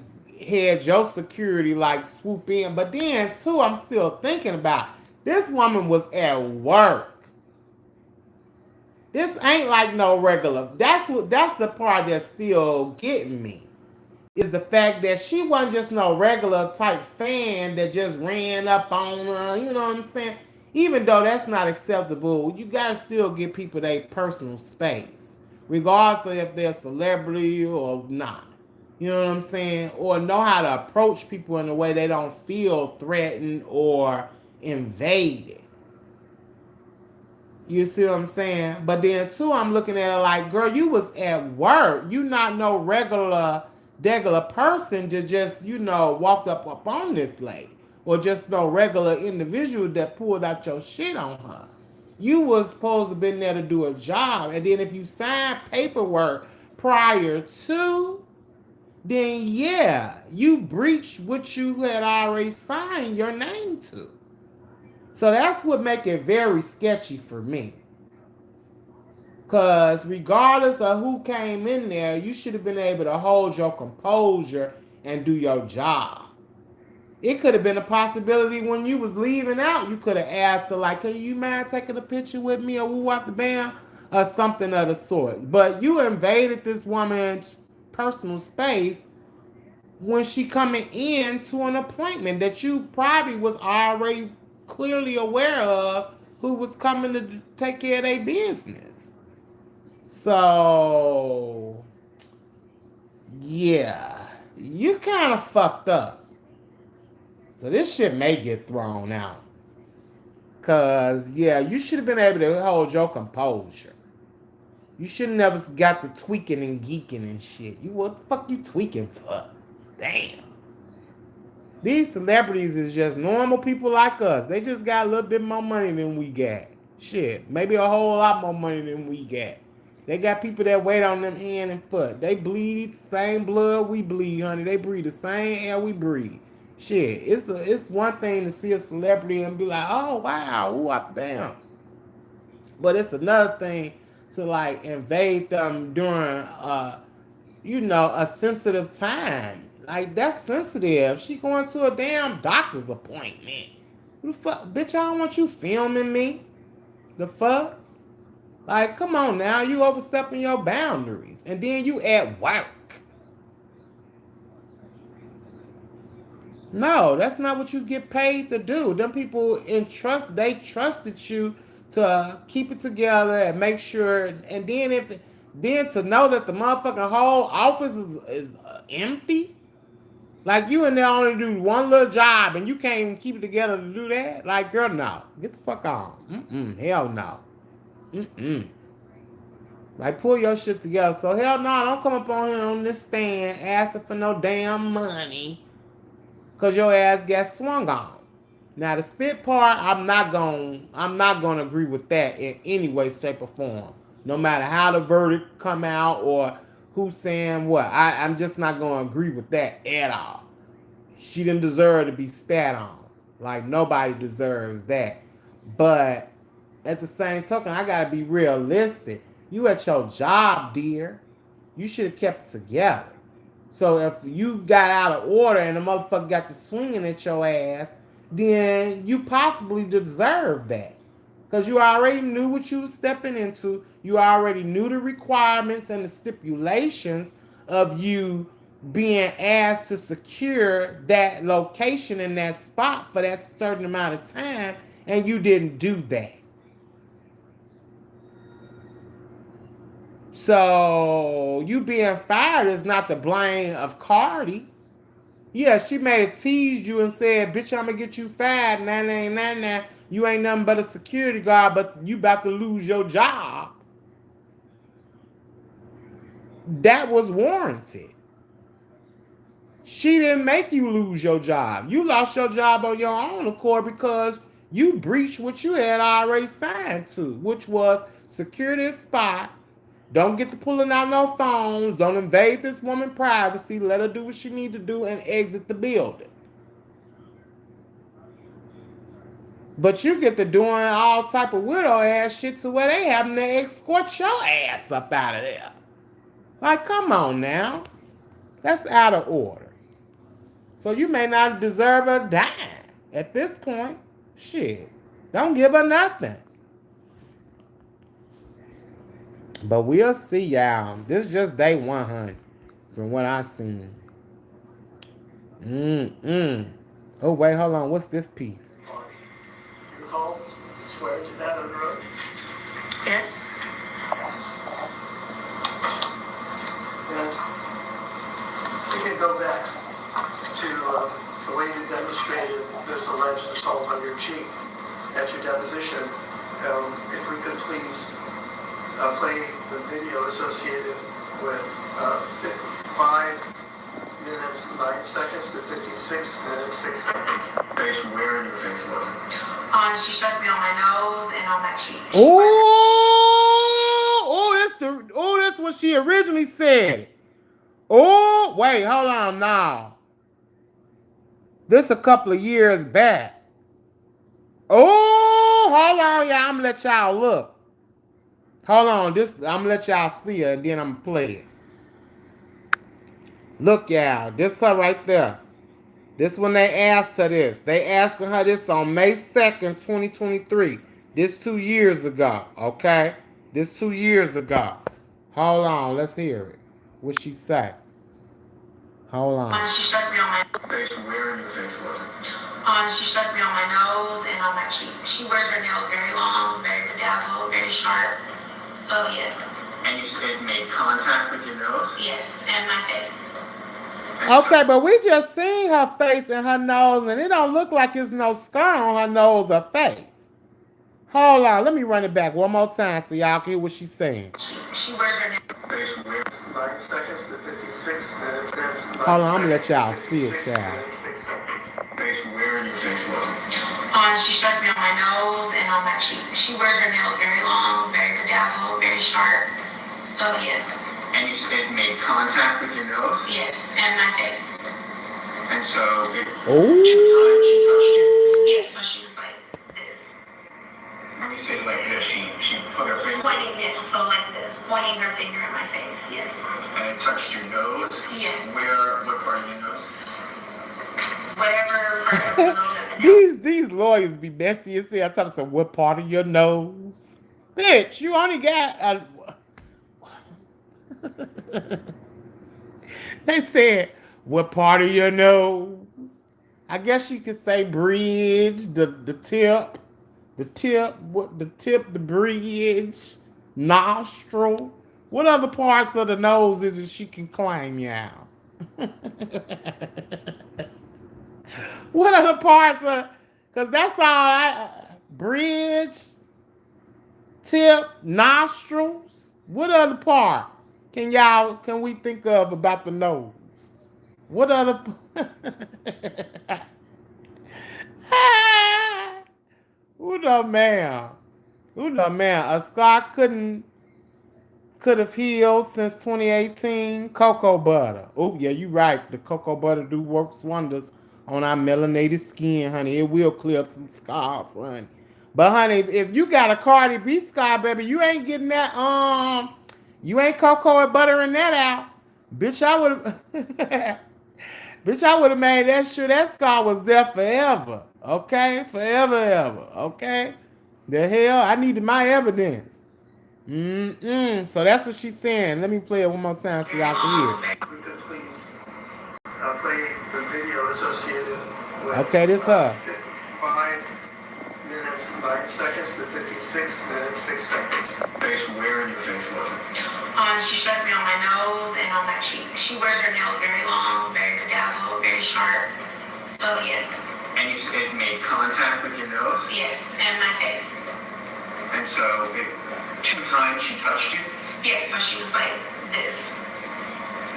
S1: had your security like swoop in. But then too, I'm still thinking about this woman was at work. This ain't like no regular. That's the part that's still getting me. Is the fact that she wasn't just no regular type fan that just ran up on her, you know what I'm saying? Even though that's not acceptable, you gotta still give people their personal space. Regardless of if they're a celebrity or not. You know what I'm saying? Or know how to approach people in a way they don't feel threatened or invaded. You see what I'm saying? But then too, I'm looking at it like, girl, you was at work. You not no regular person to just, walked up on this lady. Or just no regular individual that pulled out your shit on her. You was supposed to been there to do a job. And then if you signed paperwork prior to, then yeah, you breached what you had already signed your name to. So that's what make it very sketchy for me. Because regardless of who came in there, you should have been able to hold your composure and do your job. It could have been a possibility when you was leaving out, you could have asked her, like, can you mind taking a picture with me or woo out the band or something of the sort. But you invaded this woman's personal space when she coming in to an appointment that you probably was already clearly aware of who was coming to take care of their business. So, yeah, you kind of fucked up. So this shit may get thrown out. Cause yeah, you should have been able to hold your composure. You should have never got to tweaking and geeking and shit. What the fuck you tweaking for? Damn. These celebrities is just normal people like us. They just got a little bit more money than we got. Shit, maybe a whole lot more money than we got. They got people that wait on them hand and foot. They bleed the same blood we bleed, honey. They breathe the same air we breathe. Shit, it's one thing to see a celebrity and be like, oh wow, ooh, bam. But it's another thing to like invade them during a sensitive time. Like that's sensitive. She going to a damn doctor's appointment. Who the fuck, bitch? I don't want you filming me. The fuck? Like, come on now, you overstepping your boundaries, and then you at work. No, that's not what you get paid to do. Them people they trusted you to keep it together and make sure, and then to know that the motherfucking whole office is empty. Like you in there only do one little job and you can't even keep it together to do that. Like, girl, no, get the fuck on. Hell no. Like, pull your shit together. So hell no, don't come up on here on this stand asking for no damn money. Cause your ass got swung on. Now the spit part, I'm not gonna agree with that in any way, shape, or form. No matter how the verdict come out or who's saying what. I'm just not gonna agree with that at all. She didn't deserve to be spat on. Like nobody deserves that. But at the same token, I gotta be realistic. You at your job, dear. You should have kept it together. So if you got out of order and the motherfucker got to swinging at your ass, then you possibly deserve that. Because you already knew what you were stepping into. You already knew the requirements and the stipulations of you being asked to secure that location and that spot for that certain amount of time, and you didn't do that. So you being fired is not the blame of Cardi. Yeah, she may have teased you and said, bitch, I'm gonna get you fired. Nah. You ain't nothing but a security guard, but you about to lose your job. that was warranted. She didn't make you lose your job. You lost your job on your own accord because you breached what you had already signed to, which was secure this spot. Don't get to pulling out no phones. Don't invade this woman's privacy. Let her do what she need to do and exit the building. But you get to doing all type of weirdo ass shit to where they having to escort your ass up out of there. Like, come on now. That's out of order. So you may not deserve a dime at this point. Shit. Don't give her nothing. But we'll see, y'all. This is just day 100 from what I've seen. Oh, wait, hold on. What's this piece?
S2: You recall swearing to that under oath?
S3: Yes.
S2: And we can go back to the way you demonstrated this alleged assault on your cheek at your deposition. If we could please play the video associated with 55 minutes, 9 seconds to 56 minutes, 6 seconds. Face where in your face was it?
S3: She struck me on my nose and on my cheek.
S1: That's what she originally said. Oh, wait, hold on now. This a couple of years back. Oh, hold on, y'all. I'm gonna let y'all look. Hold on, I'm gonna let y'all see her and then I'm gonna play it. Look, y'all, this her right there. This when they asked her this. They asking her this on May 2nd, 2023. This 2 years ago, okay? This 2 years ago. Hold on, let's hear it. What she say? Hold on.
S3: She struck me on my
S2: face. Where in your face was it?
S3: She struck me on my nose and on my cheek. She wears her nails very long, very bedazzled, very sharp. So yes.
S2: And you said it made contact with your nose?
S3: Yes, and my face.
S1: Okay, but we just seen her face and her nose, and it don't look like it's no scar on her nose or face. Hold on, let me run it back one more time so y'all can hear what she's saying.
S3: She wears her nails.
S2: 9 seconds to 56 minutes.
S1: Hold on, I'm gonna let y'all see it, child.
S2: Face where in your face was it?
S3: She struck me on my nose and on my cheek. She wears her nails very long, very bedazzled, very sharp. So yes.
S2: And you said it made contact with your nose?
S3: Yes, and my face.
S2: And so, 2 times
S1: Oh.
S2: she touched you?
S3: Yes, so she was like this.
S2: When you say like this, she put her finger?
S3: Pointing this, so like this. Pointing her finger at my face, yes.
S2: And it touched your nose?
S3: Yes.
S2: What part of your nose?
S3: Whatever part of the nose at the nail.
S1: These lawyers be messy as hell. Talking about what part of your nose? Bitch, you only got a... They said, what part of your nose? I guess you could say bridge, the tip, the bridge, nostril. What other parts of the nose is it she can claim, y'all? What other parts of, because that's all bridge, tip, nostrils. What other part can we think of about the nose? What other Who the man? A scar could have healed since 2018. Cocoa butter. Oh yeah, you right. The cocoa butter do works wonders on our melanated skin, honey. It will clear up some scars, honey. But honey, if you got a Cardi B scar, baby, you ain't getting that you ain't cocoa and buttering that out. Bitch, I would have made that sure that scar was there forever. Okay? Forever, ever. Okay? The hell? I needed my evidence. So that's what she's saying. Let me play it one more time so y'all can hear.
S2: We could please play the video associated with
S1: Okay, this her.
S2: 55 minutes, 9 seconds to 56 minutes, 6 seconds. Face where in your face was it?
S3: She struck me on my nose and on my cheek. She wears her nails very long, very bedazzled, very sharp. So yes.
S2: And you said it made contact with your nose?
S3: Yes, and my face.
S2: And so 2 times she touched you?
S3: Yes, so she was like this.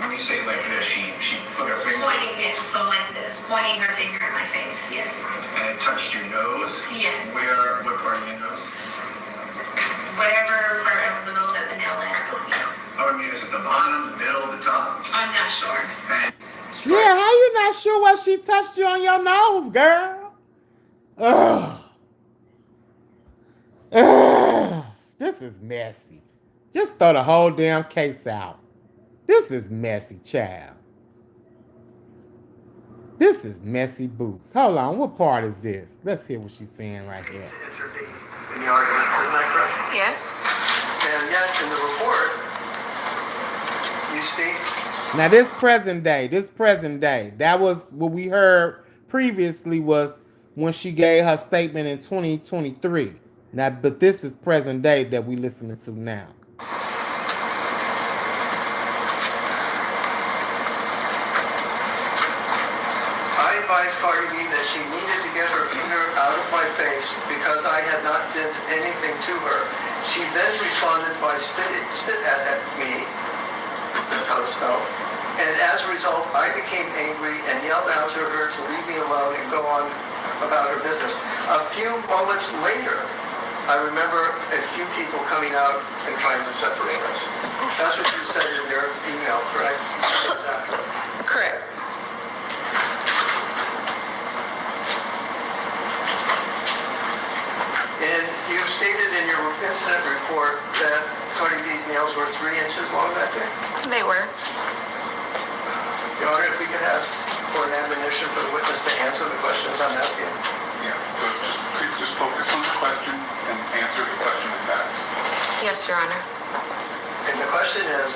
S2: When you say like this, she put her finger.
S3: Pointing it, so like this, pointing her finger at my face. Yes.
S2: And it touched your nose.
S3: Yes.
S2: Where? What part of your nose?
S3: Whatever part of the nose that the nail lands on. Yes.
S2: Oh, I mean, is it the bottom, the middle, the top?
S3: I'm not sure.
S2: And
S1: Yeah, how you not sure what she touched you on your nose, girl? Ugh. Ugh. This is messy. Just throw the whole damn case out. This is messy, child. This is messy boots. Hold on, what part is this? Let's hear what she's saying right here.
S2: intervene in the argument, isn't that correct?
S3: Yes.
S2: And yet, in the report, you state.
S1: Now this present day, that was what we heard previously was when she gave her statement in 2023. Now, but this is present day that we listening to now.
S2: I advised Cardi B that she needed to get her finger out of my face because I had not did anything to her. She then responded by spit at me. That's how it's spelled. And as a result, I became angry and yelled out to her to leave me alone and go on about her business. A few moments later, I remember a few people coming out and trying to separate us. That's what you said in your email, correct?
S3: Correct.
S2: And you stated in your incident report that Cardi B's nails were 3 inches long that day.
S3: They were.
S2: Your Honor, if we could ask for an admonition for the witness to answer the questions I'm asking.
S4: Yeah, so please just focus on the question and answer the question that's asked.
S3: Yes, Your Honor.
S2: And the question is,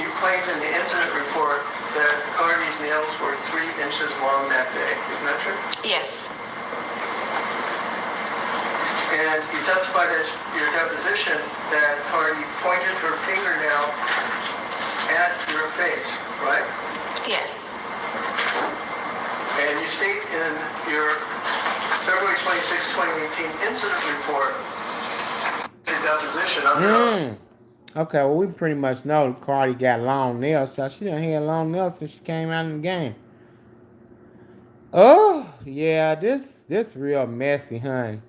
S2: you claimed in the incident report that Cardi's nails were 3 inches long that day. Isn't that true?
S3: Yes.
S2: And you testified at your deposition that Cardi pointed her fingernail at your face, right?
S3: Yes.
S2: And you state in your February 26, 2018 incident report, your deposition under oath.
S1: Okay, well we pretty much know Cardi got long nails, so she done had long nails since she came out in the game. Oh, yeah, this real messy, honey.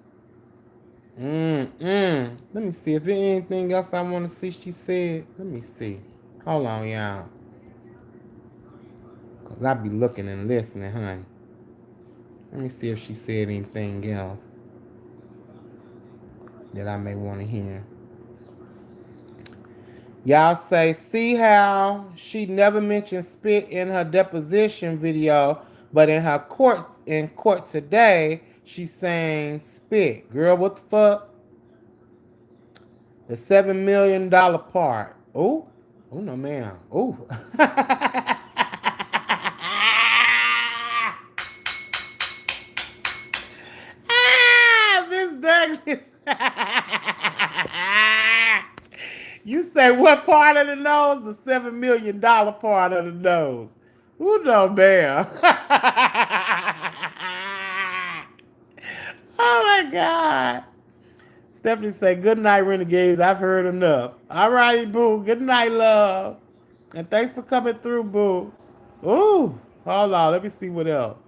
S1: Let me see if there's anything else I want to see she said. Let me see. Hold on, y'all. Because I be looking and listening, honey. Let me see if she said anything else that I may want to hear. Y'all say, see how she never mentioned spit in her deposition video, but in court today, she's saying spit. Girl, what the fuck? The $7 million part. Oh no, ma'am. Oh. Miss Douglas. You say what part of the nose? The $7 million part of the nose. Oh no, ma'am. Oh my God. Stephanie say, good night, Renegades. I've heard enough. All righty, boo. Good night, love. And thanks for coming through, boo. Ooh. Hold on. Let me see what else.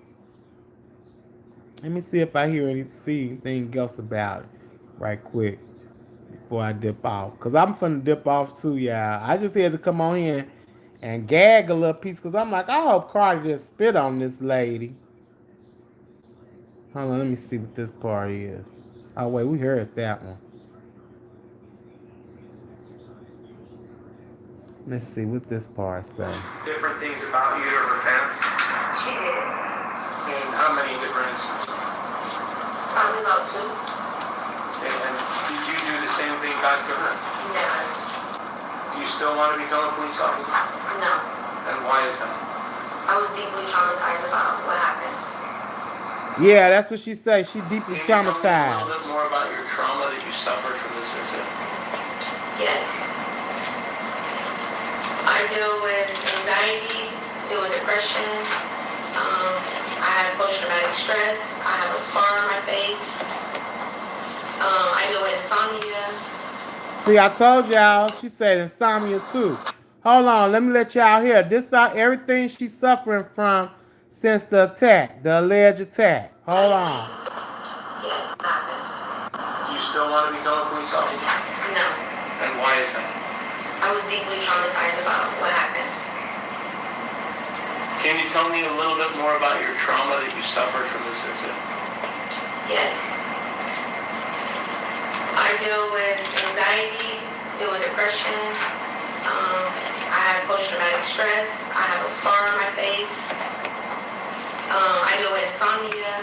S1: Let me see if I see anything else about it right quick before I dip off. Because I'm finna dip off too, y'all. I just had to come on here and gag a little piece because I'm like, I hope Cardi just spit on this lady. Hold on, let me see what this part is. Oh, wait, we heard that one. Let's see what this part say.
S5: Different things about you to her fans?
S3: She did.
S5: In how many different instances?
S3: Probably about 2.
S5: And did you do the same thing back to her?
S3: Never.
S5: Do you still want to become a police officer?
S3: No.
S5: And why is that?
S3: I was deeply traumatized about what happened.
S1: Yeah, that's what she said. She deeply
S5: Can you tell me a
S1: traumatized.
S5: little bit more about your trauma that you suffered from this incident?
S3: Yes. I deal with anxiety, deal with depression. I have post-traumatic stress. I have a scar on my face. I deal with insomnia.
S1: See, I told y'all, she said insomnia too. Hold on, let me let y'all hear. This is everything she's suffering from since the attack, the alleged attack. Hold on.
S3: Yes, happened.
S5: You still want to become a police officer?
S3: No.
S5: And why is that?
S3: I was deeply traumatized about what happened.
S5: Can you tell me a little bit more about your trauma that you suffered from this incident?
S3: Yes. I deal with anxiety, deal with depression. I have post-traumatic stress. I have a scar on my face. I deal with insomnia.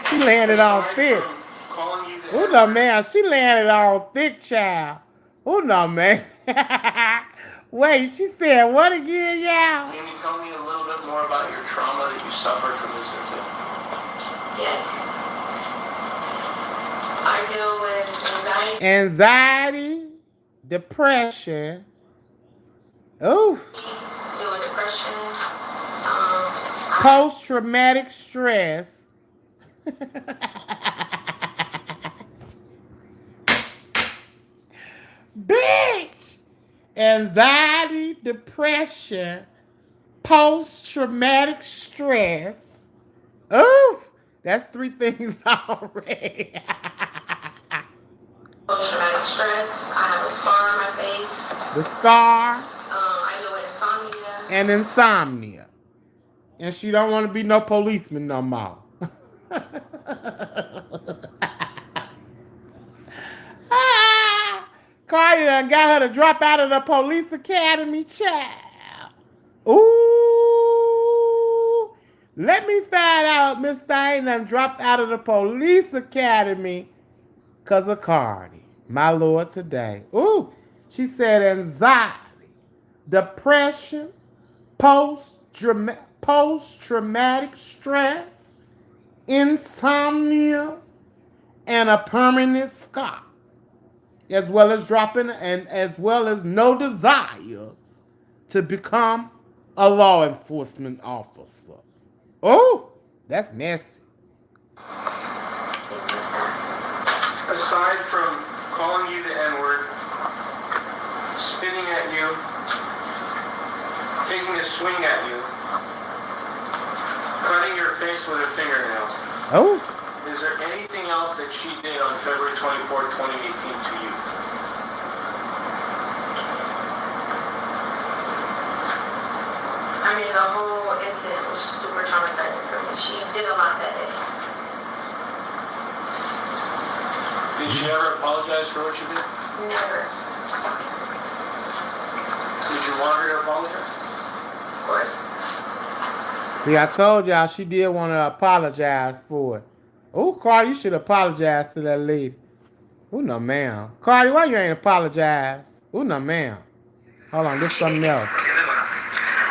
S1: She landed on
S5: Aside
S1: thick.
S5: from calling you the
S1: Oh no, man. She landed on thick, child. Oh no, man. Wait, she said what again, y'all?
S5: Can you tell me a little bit more about your trauma that you suffered from this incident?
S3: Yes. I deal with
S1: Anxiety, depression. Ooh.
S3: deal with depression.
S1: Post-traumatic stress. Bitch! Anxiety, depression, post-traumatic stress. Ooh, that's 3 things already.
S3: Post-traumatic stress. I have a scar on my face.
S1: The scar
S3: I deal with insomnia.
S1: and insomnia. And she don't want to be no policeman no more. Cardi done got her to drop out of the police academy, child. Ooh. Let me find out Miss Thing done dropped out of the police academy because of Cardi. My Lord, today. Ooh. She said anxiety, depression, post-traumatic stress, insomnia, and a permanent scar, as well as dropping and as well as no desires to become a law enforcement officer. Oh, that's nasty.
S5: Aside from calling you the N-word, spitting at you, taking a swing at you, cutting your face with her fingernails,
S1: Oh,
S5: is there anything else that she did on February 24, 2018 to you?
S3: I mean, the whole incident was super traumatizing for me. She did a lot that day.
S5: Did she ever apologize for what you did?
S3: Never.
S5: Did you want her to apologize?
S3: Of course.
S1: see, I told y'all she did want to apologize for it. Oh, Cardi, you should apologize to that lady. Oh, no, ma'am. Cardi, why you ain't apologize? Oh, no, ma'am. Hold on, this something else.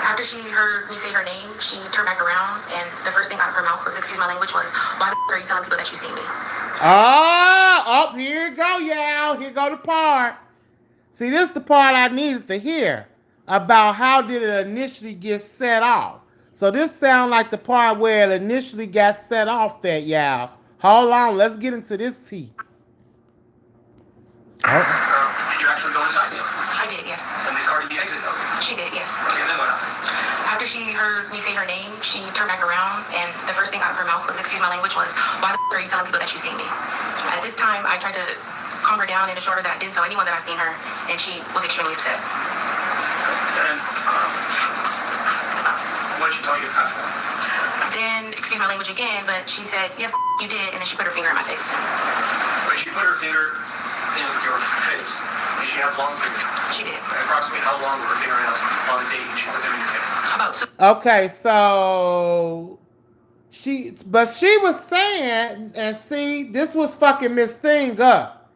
S3: After she heard me say her name, she turned back around, and the first thing out of her mouth was, excuse my language, was, why the are you telling people that you seen me?
S1: Oh, here it go, y'all. Here go the part. See, this is the part I needed to hear about how did it initially get set off. So this sounds like the part where it initially got set off at, y'all. Hold on, let's get into this tea. Oh.
S2: Did you actually go inside?
S3: I did, yes.
S2: And did Cardi B exit though?
S3: She did, yes.
S2: Okay, and then what happened?
S3: After she heard me say her name, she turned back around, and the first thing out of her mouth was, excuse my language, was, why the are you telling people that you seen me? At this time, I tried to calm her down and assure her that I didn't tell anyone that I seen her, and she was extremely upset.
S2: And what did she tell you after that?
S3: Then, excuse my language again, but she said, yes, you did, and then she put her finger in my face.
S2: When she put her finger in your face, did she have long fingers?
S3: She did.
S2: And approximately how long were her fingernails on the date when she put them in your face?
S3: About 2.
S1: Okay, so she was saying, and see, this was fucking Miss Thing up.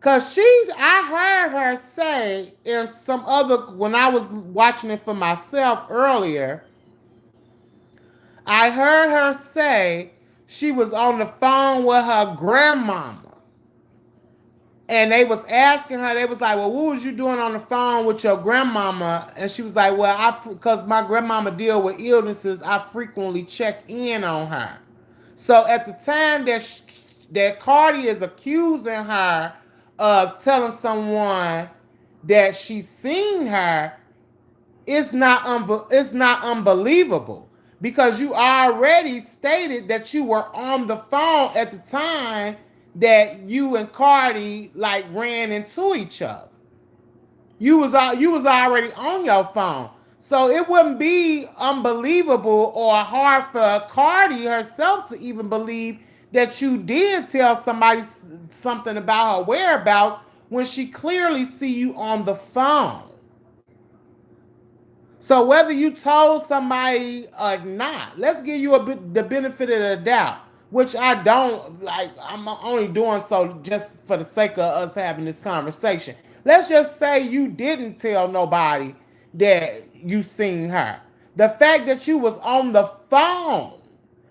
S1: Cause I heard her say in some other, when I was watching it for myself earlier, I heard her say she was on the phone with her grandmama. And they was asking her, they was like, well, what was you doing on the phone with your grandmama? And she was like, well, because my grandmama deal with illnesses, I frequently check in on her. So at the time that Cardi is accusing her of telling someone that she's seen her, it's not unbelievable, because you already stated that you were on the phone at the time that you and Cardi like ran into each other. You was already on your phone. So it wouldn't be unbelievable or hard for Cardi herself to even believe that you did tell somebody something about her whereabouts when she clearly see you on the phone. So whether you told somebody or not, let's give you the benefit of the doubt, which I don't like. I'm only doing so just for the sake of us having this conversation. Let's just say you didn't tell nobody that you seen her. The fact that you was on the phone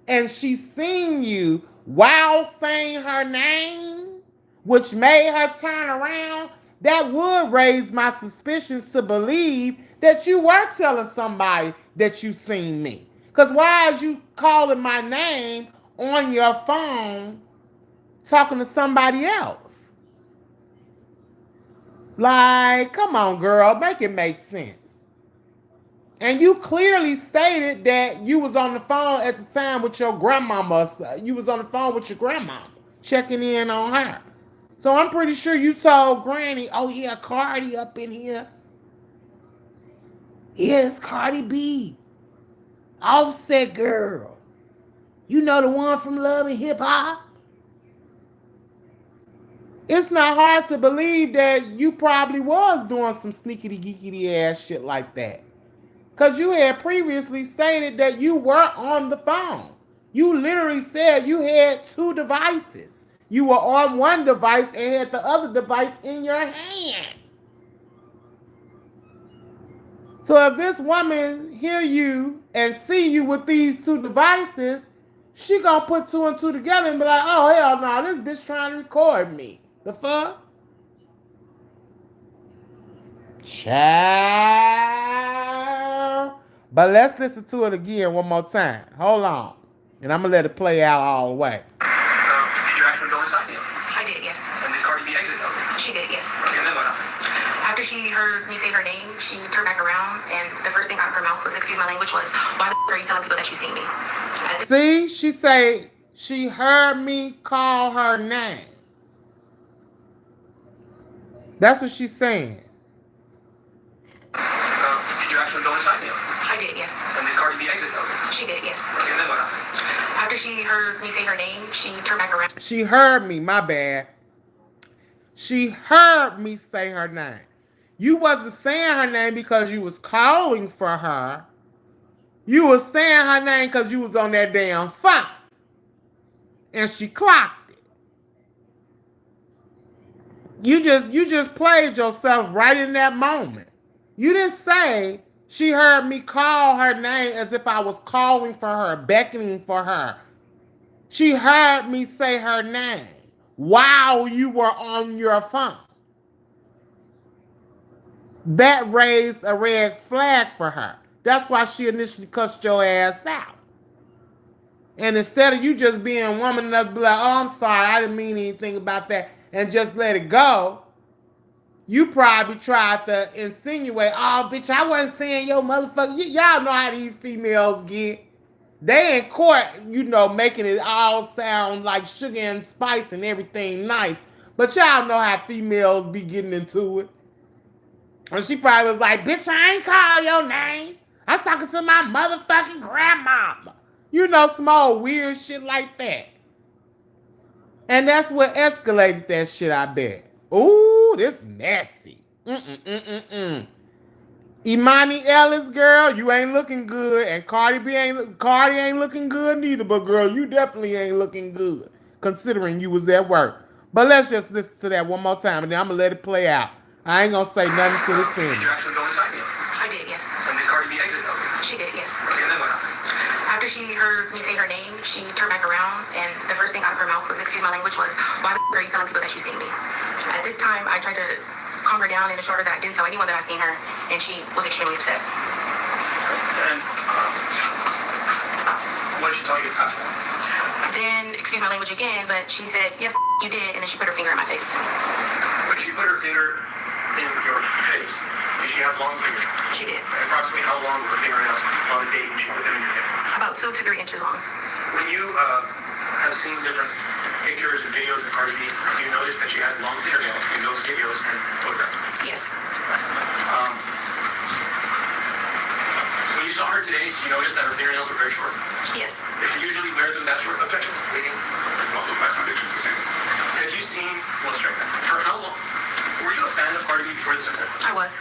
S1: and she seen you while saying her name, which made her turn around, that would raise my suspicions to believe that you were telling somebody that you seen me. Because why is you calling my name on your phone talking to somebody else? Like, come on, girl, make it make sense. And you clearly stated that you was on the phone at the time with your grandmama. You was on the phone with your grandmama, checking in on her. So I'm pretty sure you told Granny, oh yeah, Cardi up in here. Yes, Cardi B. Offset girl. You know the one from Love and Hip Hop? It's not hard to believe that you probably was doing some sneakity geekity ass shit like that. Because you had previously stated that you were on the phone. You literally said you had two devices. You were on one device and had the other device in your hand. So if this woman hear you and see you with these two devices, she gonna put two and two together and be like, oh, hell no, this bitch trying to record me. The fuck? Child. But let's listen to it again one more time. Hold on. And I'm gonna let it play out all the way.
S2: Did you actually go inside him?
S3: I did, yes.
S2: And did Cardi B exit though?
S3: She did, yes.
S2: Okay, and then what happened?
S3: After she heard me say her name, she turned back around, and the first thing out of her mouth was, excuse my language, was, why the are you telling people that you seen me?
S1: See, she say she heard me call her name. That's what she's saying.
S2: Did you actually go inside him?
S3: I did, yes.
S2: And did Cardi B exit though?
S3: She did, yes.
S2: Okay, and then what happened?
S3: After she heard me say her name, she turned back around.
S1: She heard me, my bad. She heard me say her name. You wasn't saying her name because you was calling for her. You was saying her name because you was on that damn phone. And she clocked it. You just played yourself right in that moment. You didn't say she heard me call her name as if I was calling for her, beckoning for her. She heard me say her name while you were on your phone. That raised a red flag for her. That's why she initially cussed your ass out. And instead of you just being woman enough to be like, oh, I'm sorry, I didn't mean anything about that, and just let it go, you probably tried to insinuate, oh, bitch, I wasn't saying your motherfucker. Y'all know how these females get. They in court, making it all sound like sugar and spice and everything nice. But y'all know how females be getting into it. And she probably was like, bitch, I ain't call your name. I'm talking to my motherfucking grandmama. Some old weird shit like that. And that's what escalated that shit, I bet. Ooh, this messy. Imani Ellis, girl, you ain't looking good. And Cardi ain't looking good neither. But girl, you definitely ain't looking good, considering you was at work. But let's just listen to that one more time, and then I'm going to let it play out. I ain't going to say nothing to this thing.
S2: Did you actually go inside him?
S3: I did, yes.
S2: And did Cardi B exit though?
S3: She did, yes.
S2: Okay, and then what happened?
S3: After she heard me say her name, she turned back around, and the first thing out of her mouth was, excuse my language, was, why the are you telling people that you seen me? At this time, I tried to calm her down and assure her that I didn't tell anyone that I seen her, and she was extremely upset.
S2: And what did she tell you after that?
S3: Then, excuse my language again, but she said, yes, you did, and then she put her finger in my face.
S2: But she put her finger in your face. Did she have long fingernails?
S3: She did.
S2: And approximately how long were her fingernails on the date when she put them in your face?
S3: About 2 to 3 inches long.
S2: When you have seen different pictures and videos of Cardi B, you notice that she had long fingernails in those videos and photographs.
S3: Yes.
S2: When you saw her today, you noticed that her fingernails were very short.
S3: Yes.
S2: Did she usually wear them that short? Objections, pleading.
S4: It's also past convictions, the same.
S2: Have you seen, well, straight then. For how long? Were you a fan of Cardi B before this incident?
S3: I was.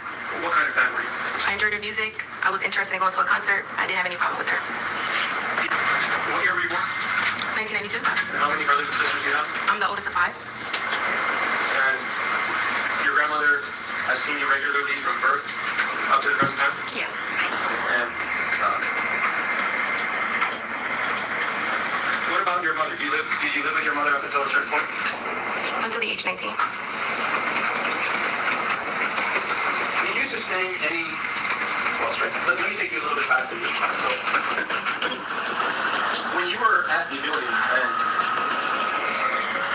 S2: What kind of fan were you?
S3: I enjoyed her music. I was interested in going to a concert. I didn't have any problem with her.
S2: What year were you born?
S3: 1992.
S2: And how many brothers and sisters do you have?
S3: I'm the oldest of 5.
S2: And your grandmother has seen you regularly from birth up to the present time?
S3: Yes.
S2: And what about your mother? Did you live with your mother up until a certain point?
S3: Until the age 19.
S2: Did you sustain any... Well, straight. Let me take you a little bit back to this time. So, when you were at the building and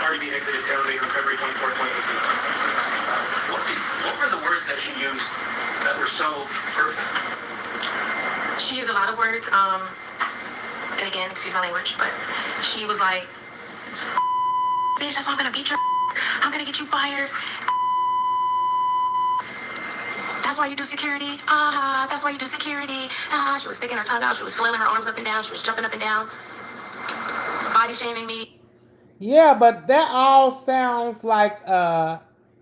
S2: Cardi B exited the elevator on February 24, 2018, what were the words that she used that were so perfect?
S3: She used a lot of words. And again, excuse my language, but she was like, bitch, that's why I'm gonna beat your I'm gonna get you fired. That's why you do security. That's why you do security. She was sticking her tongue out. She was flailing her arms up and down. She was jumping up and down. Body shaming me.
S1: Yeah, but that all sounds like a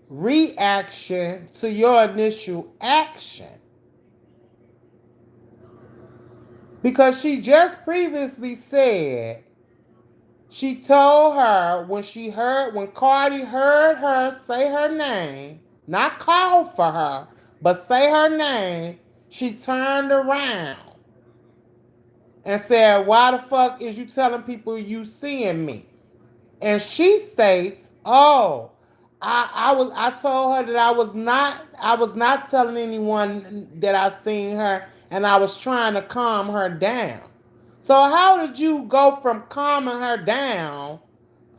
S1: reaction to your initial action. Because she just previously said, she told her when Cardi heard her say her name, not call for her, but say her name, she turned around and said, why the fuck is you telling people you seeing me? And she states, oh, I told her that I was not telling anyone that I seen her, and I was trying to calm her down. So how did you go from calming her down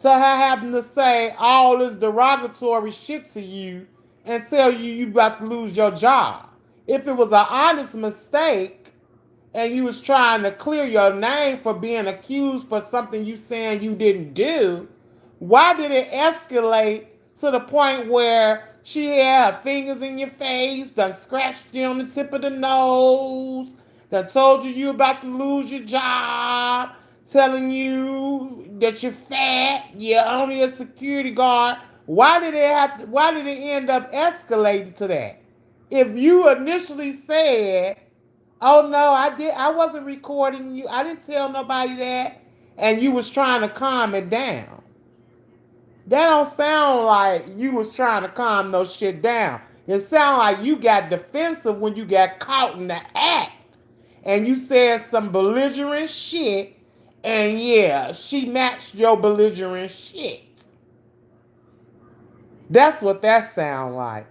S1: to her having to say all this derogatory shit to you and tell you about to lose your job? If it was an honest mistake and you was trying to clear your name for being accused for something you saying you didn't do, why did it escalate to the point where she had her fingers in your face, done scratched you on the tip of the nose, done told you about to lose your job, telling you that you're fat, you're only a security guard? Why did it end up escalating to that? If you initially said, oh no, I wasn't recording you, I didn't tell nobody that, and you was trying to calm it down. That don't sound like you was trying to calm no shit down. It sound like you got defensive when you got caught in the act. And you said some belligerent shit, and yeah, she matched your belligerent shit. That's what that sound like.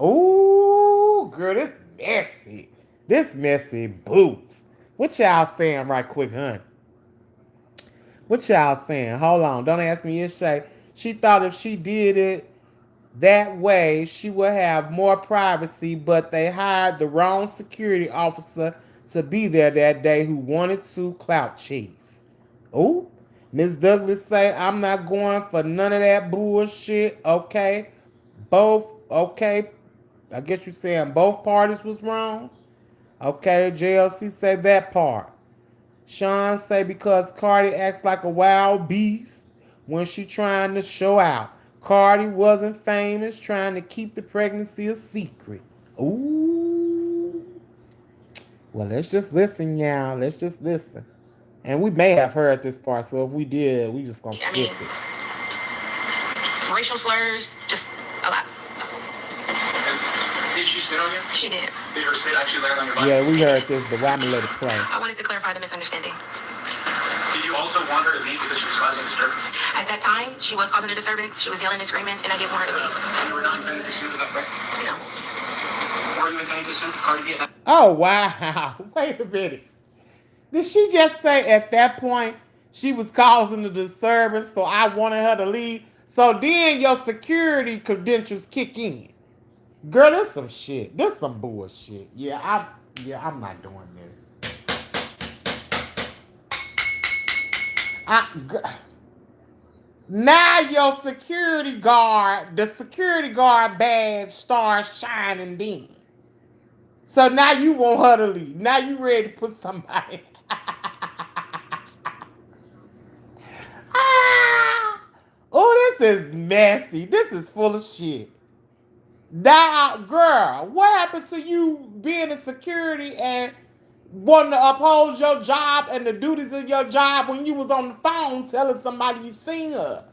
S1: Ooh, girl, this messy. This messy boots. What y'all saying right quick, hun? What y'all saying? Hold on. Don't ask me your Shay. She thought if she did it that way, she would have more privacy, but they hired the wrong security officer to be there that day who wanted to clout cheese. Ooh. Ms. Douglas say, I'm not going for none of that bullshit. Okay. Okay. I guess you're saying both parties was wrong. Okay. JLC say that part. Sean say because Cardi acts like a wild beast when she trying to show out. Cardi wasn't famous, trying to keep the pregnancy a secret. Ooh. Well, let's just listen, y'all. Let's just listen. And we may have heard this part, so if we did, we just gonna skip it.
S3: Racial slurs, just a lot.
S2: Did she spit on you?
S3: She did.
S2: Did her spit actually land on your body?
S1: Yeah, we heard this, but I'm gonna let it play.
S3: I wanted to clarify the misunderstanding.
S2: Did you also want her to leave because she was causing a disturbance?
S3: At that time, she was causing a disturbance. She was yelling and screaming, and I didn't want her to leave.
S2: So you were not intending to sue, is that correct?
S3: No.
S2: Were you intending to sue Cardi B at that?
S1: Oh, wow. Wait a minute. Did she just say at that point she was causing the disturbance, so I wanted her to leave? So then your security credentials kick in. Girl, this some shit. This some bullshit. I'm not doing this. Now your the security guard badge starts shining then. So now you want her to leave. Now you ready to put somebody. Oh, this is messy. This is full of shit. Now, girl, what happened to you being in security and wanting to uphold your job and the duties of your job when you was on the phone telling somebody you seen her?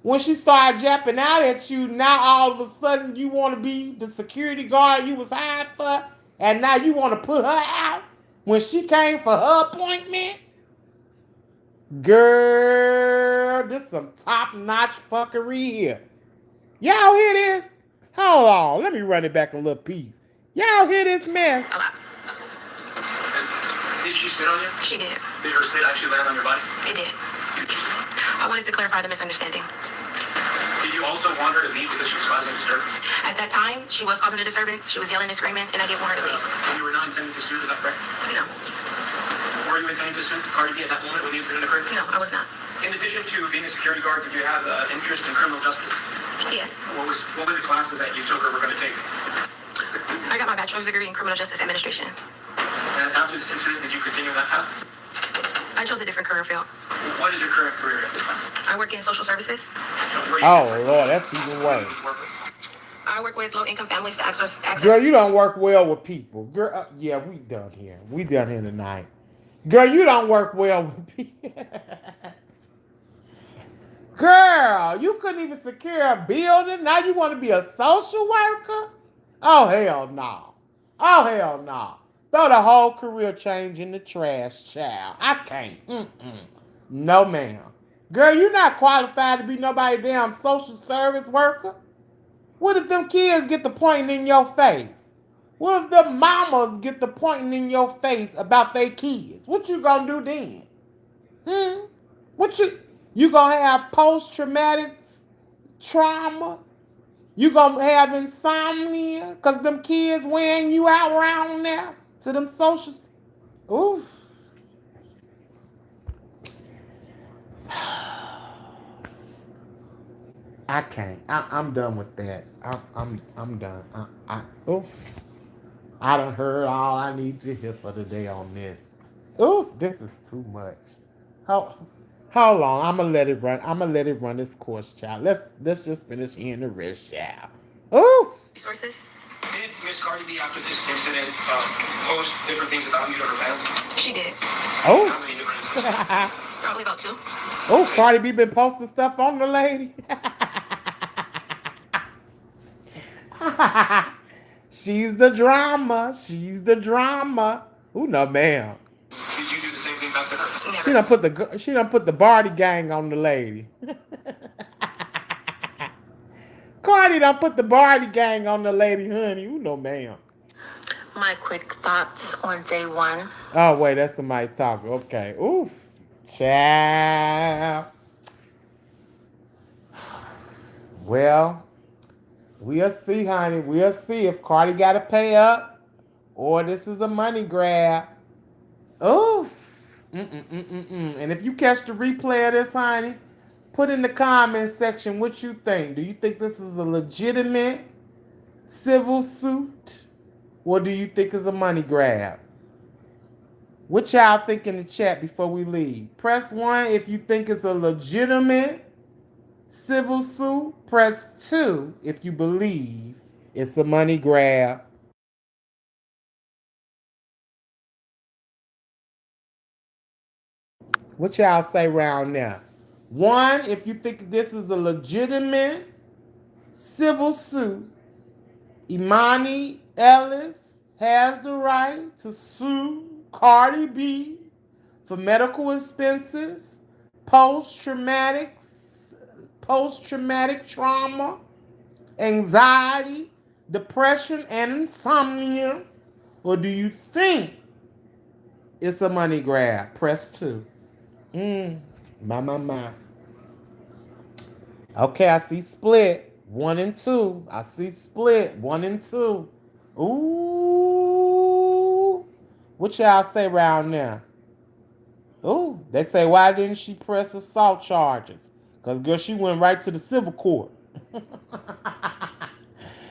S1: When she started japping out at you, now all of a sudden you want to be the security guard you was hired for, and now you want to put her out when she came for her appointment? Girl, this some top-notch fuckery here. Y'all hear this? Hold on, let me run it back a little piece. Y'all hear this mess?
S5: Did she spit on you?
S3: She did.
S5: Did her spit actually land on your body?
S3: It did.
S5: Did she spit?
S3: I wanted to clarify the misunderstanding.
S5: Did you also want her to leave because she was causing a disturbance?
S3: At that time, she was causing a disturbance. She was yelling and screaming, and I didn't want her to leave.
S5: So you were not intending to sue, is that correct?
S3: No.
S5: Were you intending to sue Cardi B at that moment when the incident occurred?
S3: No, I was not.
S5: In addition to being a security guard, did you have interest in criminal justice?
S3: Yes.
S5: What were the classes that you took or were going to take?
S3: I got my bachelor's degree in criminal justice administration.
S5: And after this incident, did you continue that path?
S3: I chose a different career field.
S5: What is your current career at this time?
S3: I work in social services.
S1: Oh, Lord, that's even worse.
S3: I work with low-income families to access.
S1: Girl, you don't work well with people. Girl, yeah, we done here. We done here tonight. Girl, you don't work well with people. Girl, you couldn't even secure a building. Now you want to be a social worker? Oh, hell no. Oh, hell no. Throw the whole career change in the trash, child. I can't. No, ma'am. Girl, you're not qualified to be nobody damn social service worker. What if them kids get the pointing in your face? What if the mamas get the pointing in your face about their kids? What you gonna do then? What you gonna have post-traumatic trauma? You gonna have insomnia? Cause them kids wearing you out around there to them social. Oof. I can't. I'm done with that. I'm done. Oof. I done heard all I need to hear for the day on this. Oof, this is too much. How long? I'm gonna let it run. I'm gonna let it run its course, child. Let's just finish hearing the rest, child. Oof.
S3: Resources.
S5: Did Miss Cardi B, after this incident, post different things about you to her fans?
S3: She did.
S1: Oh.
S5: How many different incidents?
S3: Probably about 2.
S1: Oh, Cardi B been posting stuff on the lady. She's the drama. She's the drama. Ooh, no, ma'am.
S5: Did you do the same thing back to her?
S3: Never.
S1: She done put the Barty gang on the lady. Cardi done put the Barty gang on the lady, honey. Ooh, no, ma'am.
S6: My quick thoughts on day one.
S1: Oh, wait, that's the mic talker. Okay. Oof. Child. Well, we'll see, honey. We'll see if Cardi got to pay up or this is a money grab. Oof. And if you catch the replay of this, honey, put in the comment section what you think. Do you think this is a legitimate civil suit or do you think it's a money grab? What y'all think in the chat before we leave? Press 1 if you think it's a legitimate civil suit. Press 2 if you believe it's a money grab. What y'all say around now? 1 if you think this is a legitimate civil suit. Imani Ellis has the right to sue Cardi B for medical expenses, post-traumatic trauma, anxiety, depression, and insomnia? Or do you think it's a money grab? Press 2. My. Okay, I see split 1 and 2. I see split 1 and 2. Ooh, what y'all say around there? Ooh, they say why didn't she press assault charges? Cause girl, she went right to the civil court.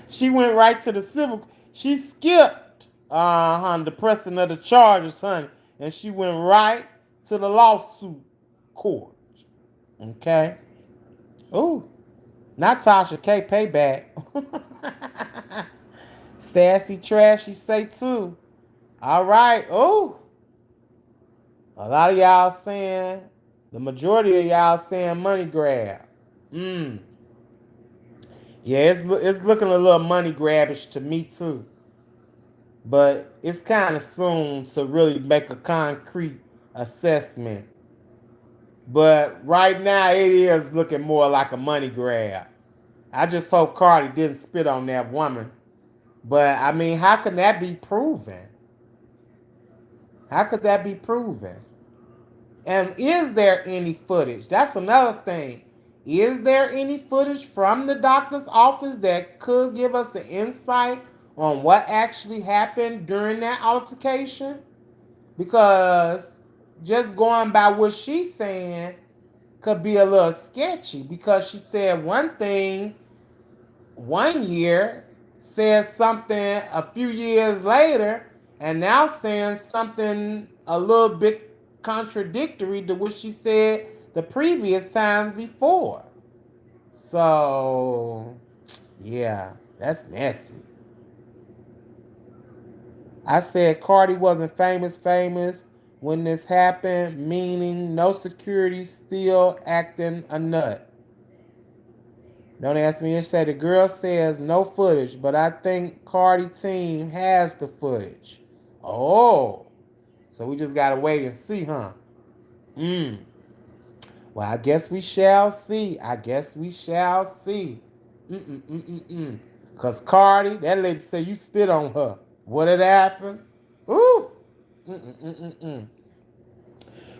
S1: She went right to the civil. She skipped the pressing of the charges, honey, and she went right to the lawsuit court. Okay. Ooh, not Tasha K payback. Sassy trashy say too. All right. Ooh, a lot of y'all saying, the majority of y'all saying money grab. Yeah, it's looking a little money grabbish to me too. But it's kind of soon to really make a concrete assessment. But right now, it is looking more like a money grab. I just hope Cardi didn't spit on that woman. But I mean, how can that be proven? How could that be proven? And is there any footage? That's another thing. Is there any footage from the doctor's office that could give us an insight on what actually happened during that altercation? Because just going by what she's saying could be a little sketchy, because she said one thing one year, says something a few years later, and now saying something a little bit contradictory to what she said the previous times before. So, yeah, that's messy. I said Cardi wasn't famous when this happened, meaning no security, still acting a nut. Don't ask me to say the girl says no footage, but I think Cardi team has the footage. Oh, so we just gotta wait and see, huh? Well, I guess we shall see. I guess we shall see. Cause Cardi, that lady said you spit on her. What had happened? Ooh.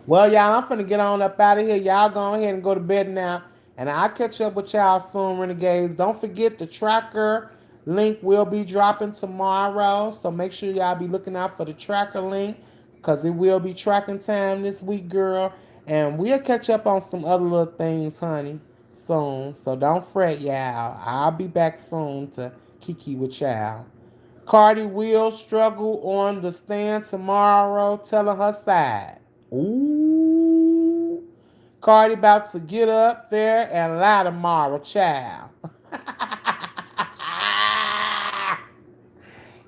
S1: Well, y'all, I'm finna get on up out of here. Y'all go ahead and go to bed now. And I'll catch up with y'all soon, Renegades. Don't forget the tracker link will be dropping tomorrow. So make sure y'all be looking out for the tracker link, because it will be tracking time this week, girl. And we'll catch up on some other little things, honey, soon. So don't fret, y'all. I'll be back soon to kiki with y'all. Cardi will struggle on the stand tomorrow, telling her side. Ooh. Cardi about to get up there and lie tomorrow, child.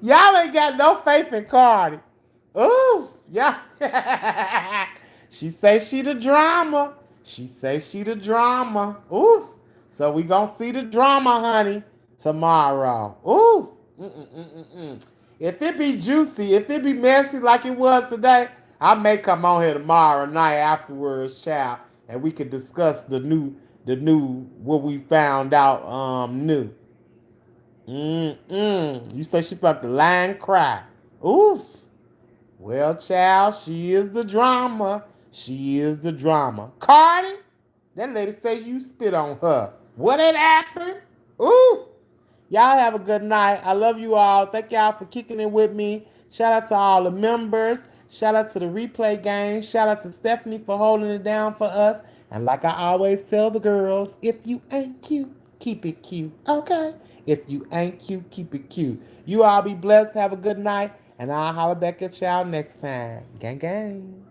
S1: Y'all ain't got no faith in Cardi. Ooh, yeah. She say she the drama. She say she the drama. Ooh. So we gonna see the drama, honey, tomorrow. Ooh. If it be juicy, if it be messy like it was today, I may come on here tomorrow night afterwards, child, and we could discuss the new what we found out new. You say she about to lie and cry. Oof. Well, child, she is the drama. She is the drama. Cardi, that lady says you spit on her. What had happened? Ooh. Y'all have a good night. I love you all. Thank y'all for kicking it with me. Shout out to all the members. Shout out to the replay gang. Shout out to Stephanie for holding it down for us. And like I always tell the girls, if you ain't cute, keep it cute. Okay? If you ain't cute, keep it cute. You all be blessed. Have a good night. And I'll holler back at y'all next time. Gang, gang.